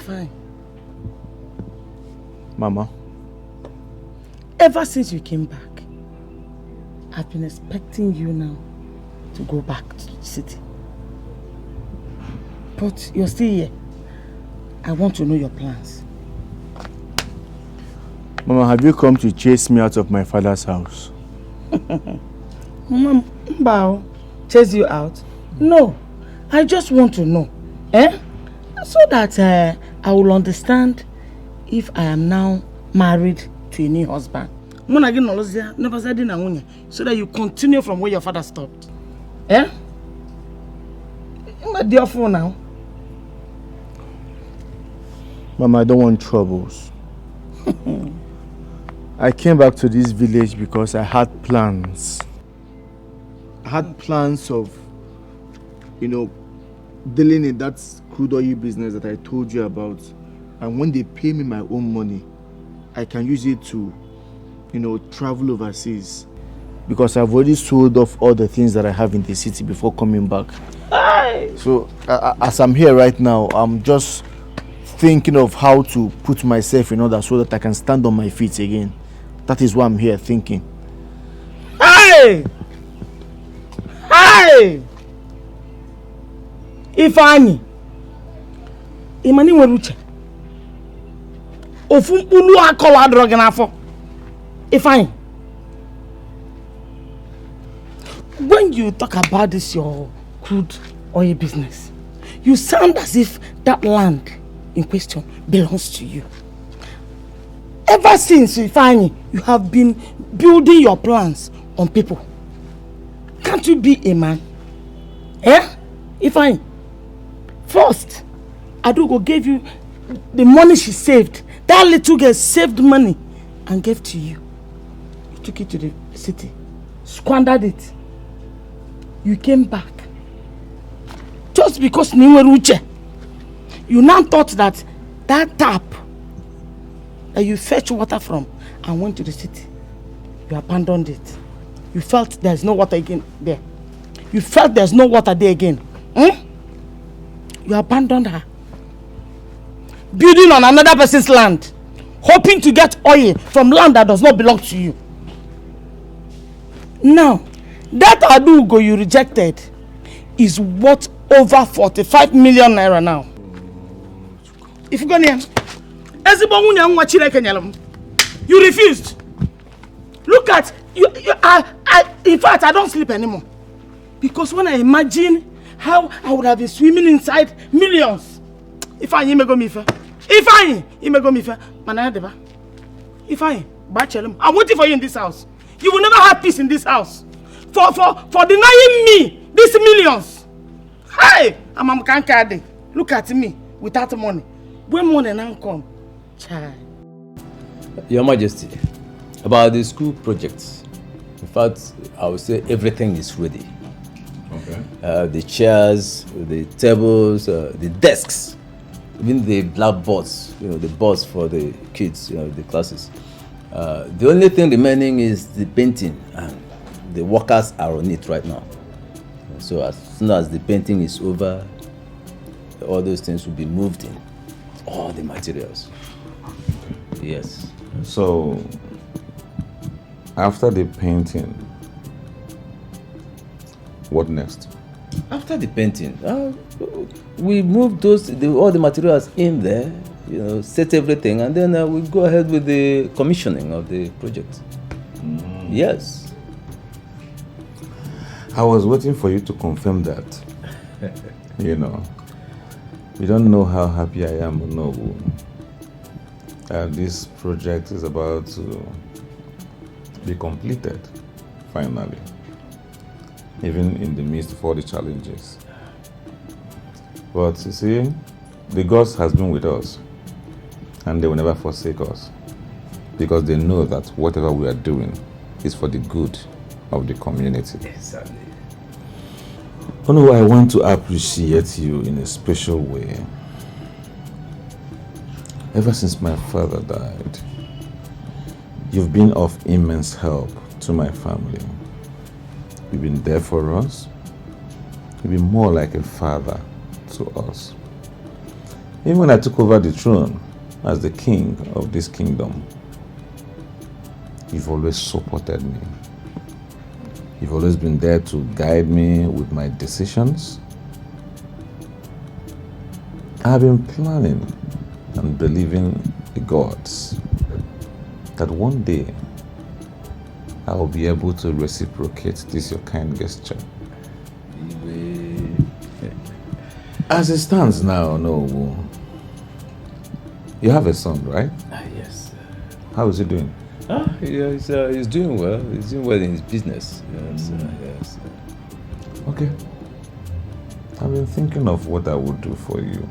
Fine. Mama. Ever since you came back, I've been expecting you now to go back to the city. But you're still here. I want to know your plans. Mama, have you come to chase me out of my father's house? Mama, Mbao, chase you out? No. I just want to know. So that I will understand if I am now married to a new husband. So that you continue from where your father stopped. I'm a dear phone now. Mama, I don't want troubles. I came back to this village because I had plans. I had plans of, dealing in that crude oil business that I told you about. And when they pay me my own money, I can use it to, travel overseas. Because I've already sold off all the things that I have in the city before coming back. So, as I'm here right now, I'm just thinking of how to put myself in order so that I can stand on my feet again. That is why I'm here thinking. Hey! Hey! Ifeanyi, imani weruche. Ofumpulu akola adroge n'afọ. Ifeanyi. When you talk about this your crude oil business, you sound as if that land in question belongs to you. Ever since, Ifeanyi, you have been building your plans on people. Can't you be a man? Ifeanyi, first, Adugo gave you the money she saved. That little girl saved money and gave to you. You took it to the city, squandered it. You came back. Just because Niweruche, you now thought that tap that you fetch water from and went to the city, you abandoned it. You felt there's no water again there. You felt there's no water there again. You abandoned her. Building on another person's land, hoping to get oil from land that does not belong to you. Now, that Adugo you rejected is worth over 45 million naira now. If you go near, you refused. Look at you. In fact, I don't sleep anymore. Because when I imagine how I would have been swimming inside millions. If I may go mifa. If I may go mifa. Manadeba. If I bachelor, I'm waiting for you in this house. You will never have peace in this house. For denying me these millions. Hey! I'm Kankade. Look at me without money. When money now come, child. Your Majesty, about the school projects, in fact, I would say everything is ready. Okay. The chairs, the tables, the desks, even the blackboards, the boards for the kids, the classes. The only thing remaining is the painting, and the workers are on it right now. So as soon as the painting is over, all those things will be moved in. All the materials. Yes. So, after the painting, what next? After the painting, we move all the materials in there, set everything, and then we go ahead with the commissioning of the project. Yes. I was waiting for you to confirm that. You don't know how happy I am, no. This project is about to be completed, finally. Even in the midst of all the challenges. But you see, the gods has been with us, and they will never forsake us, because they know that whatever we are doing is for the good of the community. Exactly. I want to appreciate you in a special way. Ever since my father died, you've been of immense help to my family. You've been there for us. You've been more like a father to us. Even when I took over the throne as the king of this kingdom, you've always supported me. You've always been there to guide me with my decisions. I've been planning and believing the gods that one day I will be able to reciprocate this your kind gesture. As it stands now, no. You have a son, right? Yes. How is he doing? He's doing well. He's doing well in his business. Yes. Okay. I've been thinking of what I would do for you.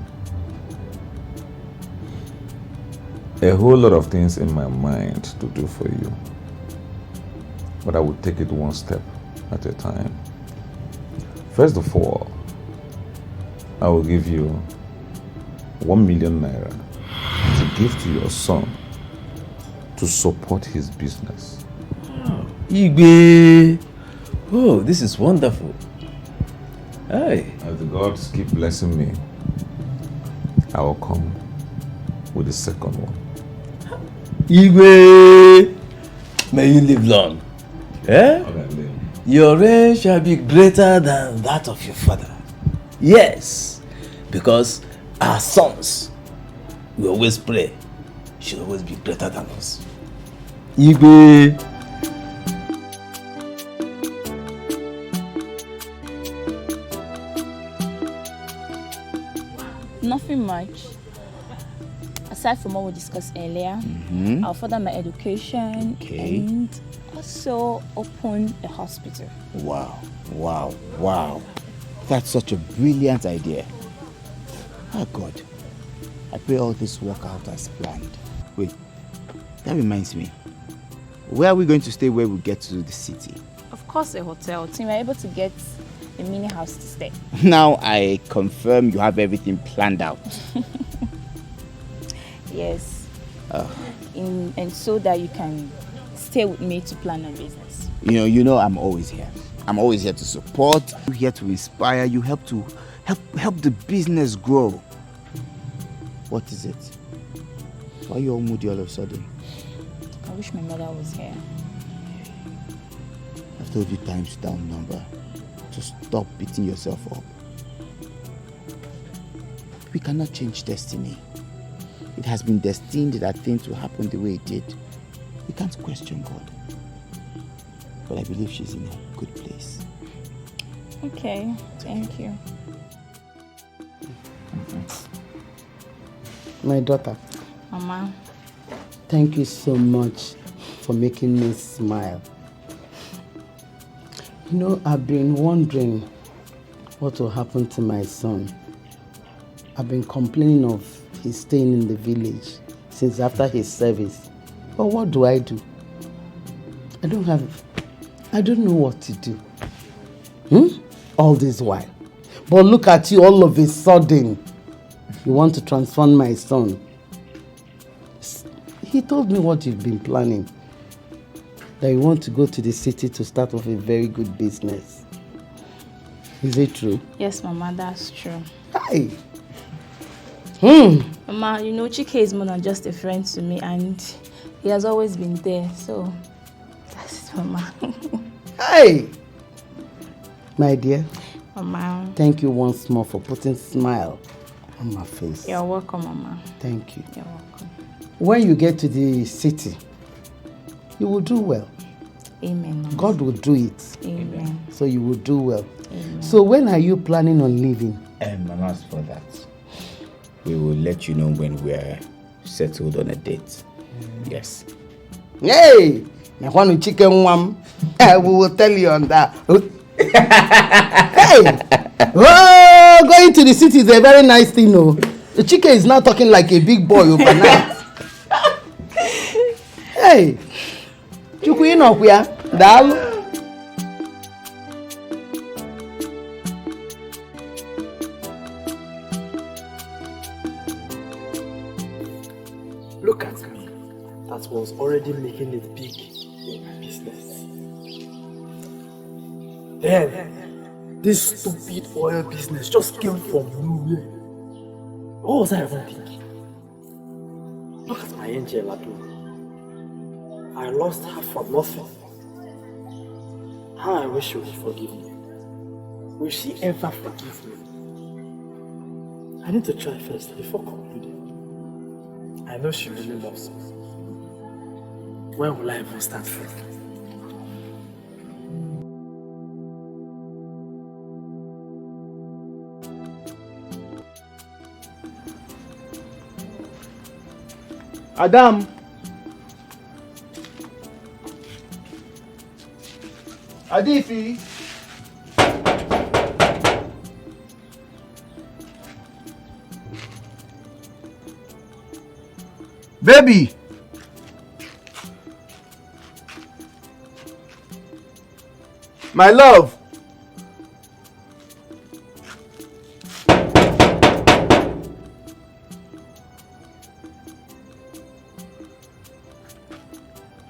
A whole lot of things in my mind to do for you. But I would take it one step at a time. First of all, I will give you 1 million naira to give to your son to support his business. Igwe! Oh, this is wonderful. Hey. As the gods keep blessing me, I will come with the second one. Igwe! May you live long. Eh? Your reign shall be greater than that of your father. Yes, because our sons, we always pray, should always be greater than us. Igwe! Nothing much. Aside from what we discussed earlier, I'll further my education and also open a hospital. Wow. That's such a brilliant idea. Oh God, I pray all this work out as planned. Wait, that reminds me. Where are we going to stay when we get to the city? Of course, a hotel. Team, we're able to get a mini house to stay. Now I confirm you have everything planned out. Yes. And so that you can stay with me to plan our business. You know I'm always here. I'm always here to support. I'm here to inspire you, help the business grow. What is it? Why are you all moody all of a sudden? I wish my mother was here. I've told you times down number to stop beating yourself up. We cannot change destiny. It has been destined that things will happen the way it did. We can't question God. But I believe she's in a good place. Okay, thank you. My daughter. Mama. Thank you so much for making me smile. I've been wondering what will happen to my son. I've been complaining of his staying in the village since after his service. But what do? I don't know what to do. All this while. But look at you, all of a sudden. You want to transform my son. He told me what you've been planning. That you want to go to the city to start off a very good business. Is it true? Yes, Mama, that's true. Hi. Mama, Chike is more than just a friend to me, and he has always been there. So, that's it, Mama. Hey! My dear. Mama. Thank you once more for putting a smile on my face. You're welcome, Mama. Thank you. You're welcome. When you get to the city, you will do well. Amen, Mama. God will do it. Amen. So you will do well. Amen. So when are you planning on leaving? Mama, as for that, we will let you know when we're settled on a date. Yes. Hey! Now one chicken one, we will tell you on that. Hey! Oh, going to the city is a very nice thing, no? The chicken is now talking like a big boy overnight. Hey! Chukwu inokwa Dalu. Look at me. That was already making it big in my business. Then, this stupid oil business just came from nowhere. What was I even thinking? Look at my angel Adu. I lost her for nothing. How I wish she would forgive me. Will she ever forgive me? I need to try first before concluding. I know she really loves me. When will I even start from? Adam. Adifi. Baby. My love.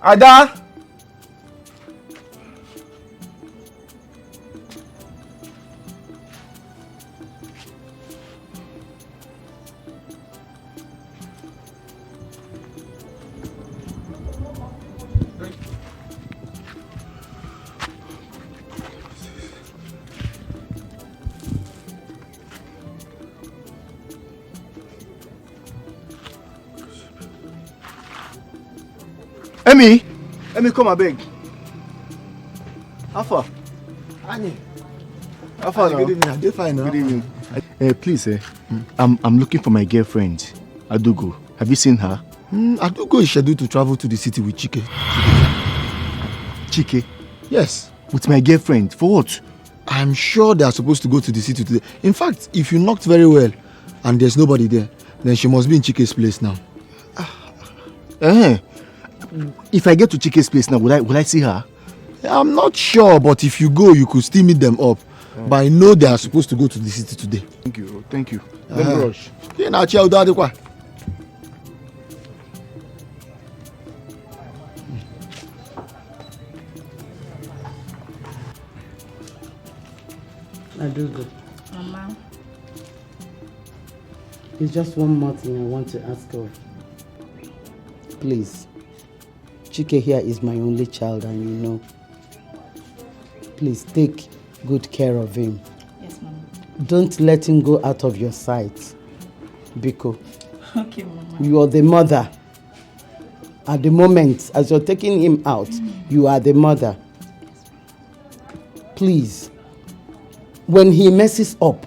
Ada. Emi, come abeg. How far? Annie. How far now? Good evening. I'm fine now. Good evening. Please, I'm looking for my girlfriend, Adugo. Have you seen her? Adugo is scheduled to travel to the city with Chike. Chike? Yes. With my girlfriend. For what? I'm sure they are supposed to go to the city today. In fact, if you knocked very well and there's nobody there, Then she must be in Chike's place now. If I get to Chike's place now, will I see her? I'm not sure, but if you go, you could still meet them up. But I know they are supposed to go to the city today. Thank you. Let me rush. I do good. Mama. There's just one more thing I want to ask of. Please. Chike here is my only child and you know. Please take good care of him. Yes, Mama. Don't let him go out of your sight. Biko. Okay, Mama. You are the mother. At the moment, as you're taking him out, you are the mother. Please. When he messes up,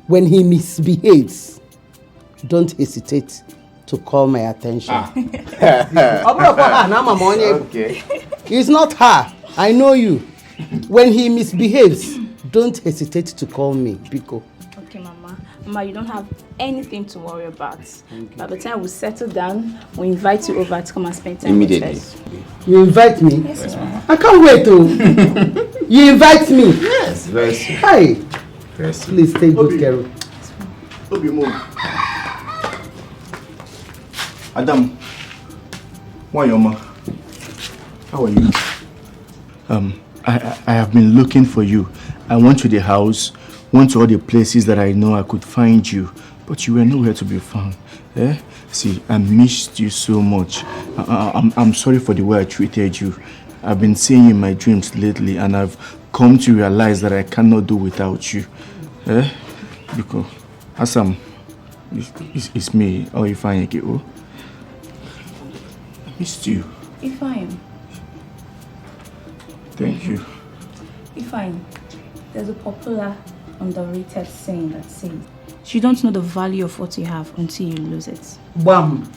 when he misbehaves, don't hesitate to call my attention. Okay. It's not her. I know you. When he misbehaves, don't hesitate to call me, Biko. Okay, Mama. Mama, you don't have anything to worry about. By the time we settle down, we invite you over to come and spend time Immediately. with us. You invite me? Yes, Mama. I can't wait to. You invite me? Yes, very soon. Hi. Very soon. Please take good care of. Obi, move. Adam, why your ma? How are you? I have been looking for you. I went to the house, went to all the places that I know I could find you, but you were nowhere to be found. See, I missed you so much. I'm sorry for the way I treated you. I've been seeing you in my dreams lately, and I've come to realize that I cannot do without you. Because Assam, it's me. Oh, if I get I missed you. Ifeanyi. Thank you. Ifeanyi, there's a popular, underrated saying that says, you don't know the value of what you have until you lose it. Bam.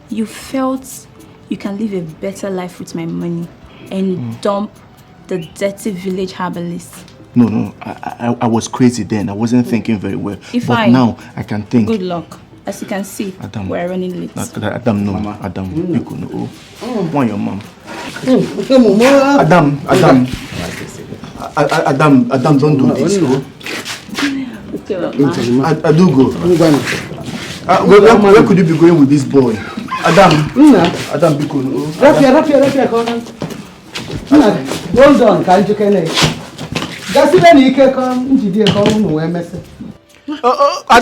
You felt you can live a better life with my money and dump the dirty village herbalist. No, I was crazy then. I wasn't thinking very well. Ifeanyi, now I can think. Good luck. As you can see, Adam, we're running late. Adam, no, Mama. Adam, you could know. Why your mom? Adam, don't do this. Okay, Mama. I do go. Where could you be going with this boy? Adam, Biko, no. Rapia, hold on, can't you can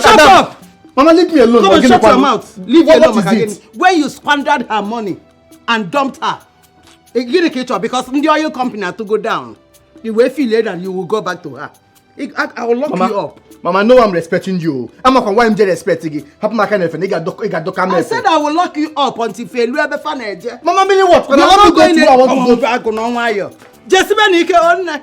Shut up! Mama, leave me alone. Come and shut your mouth. Leave her alone, What is it? When you squandered her money and dumped her, get a kitchen because the oil company had to go down. You will feel later and you will go back to her. I will lock you up. Mama, I know I'm respecting you. I'm not going to respect you. I said I will lock you up until you ever find it. Mama, meaning what? You're not going to go. Jessica Nike on.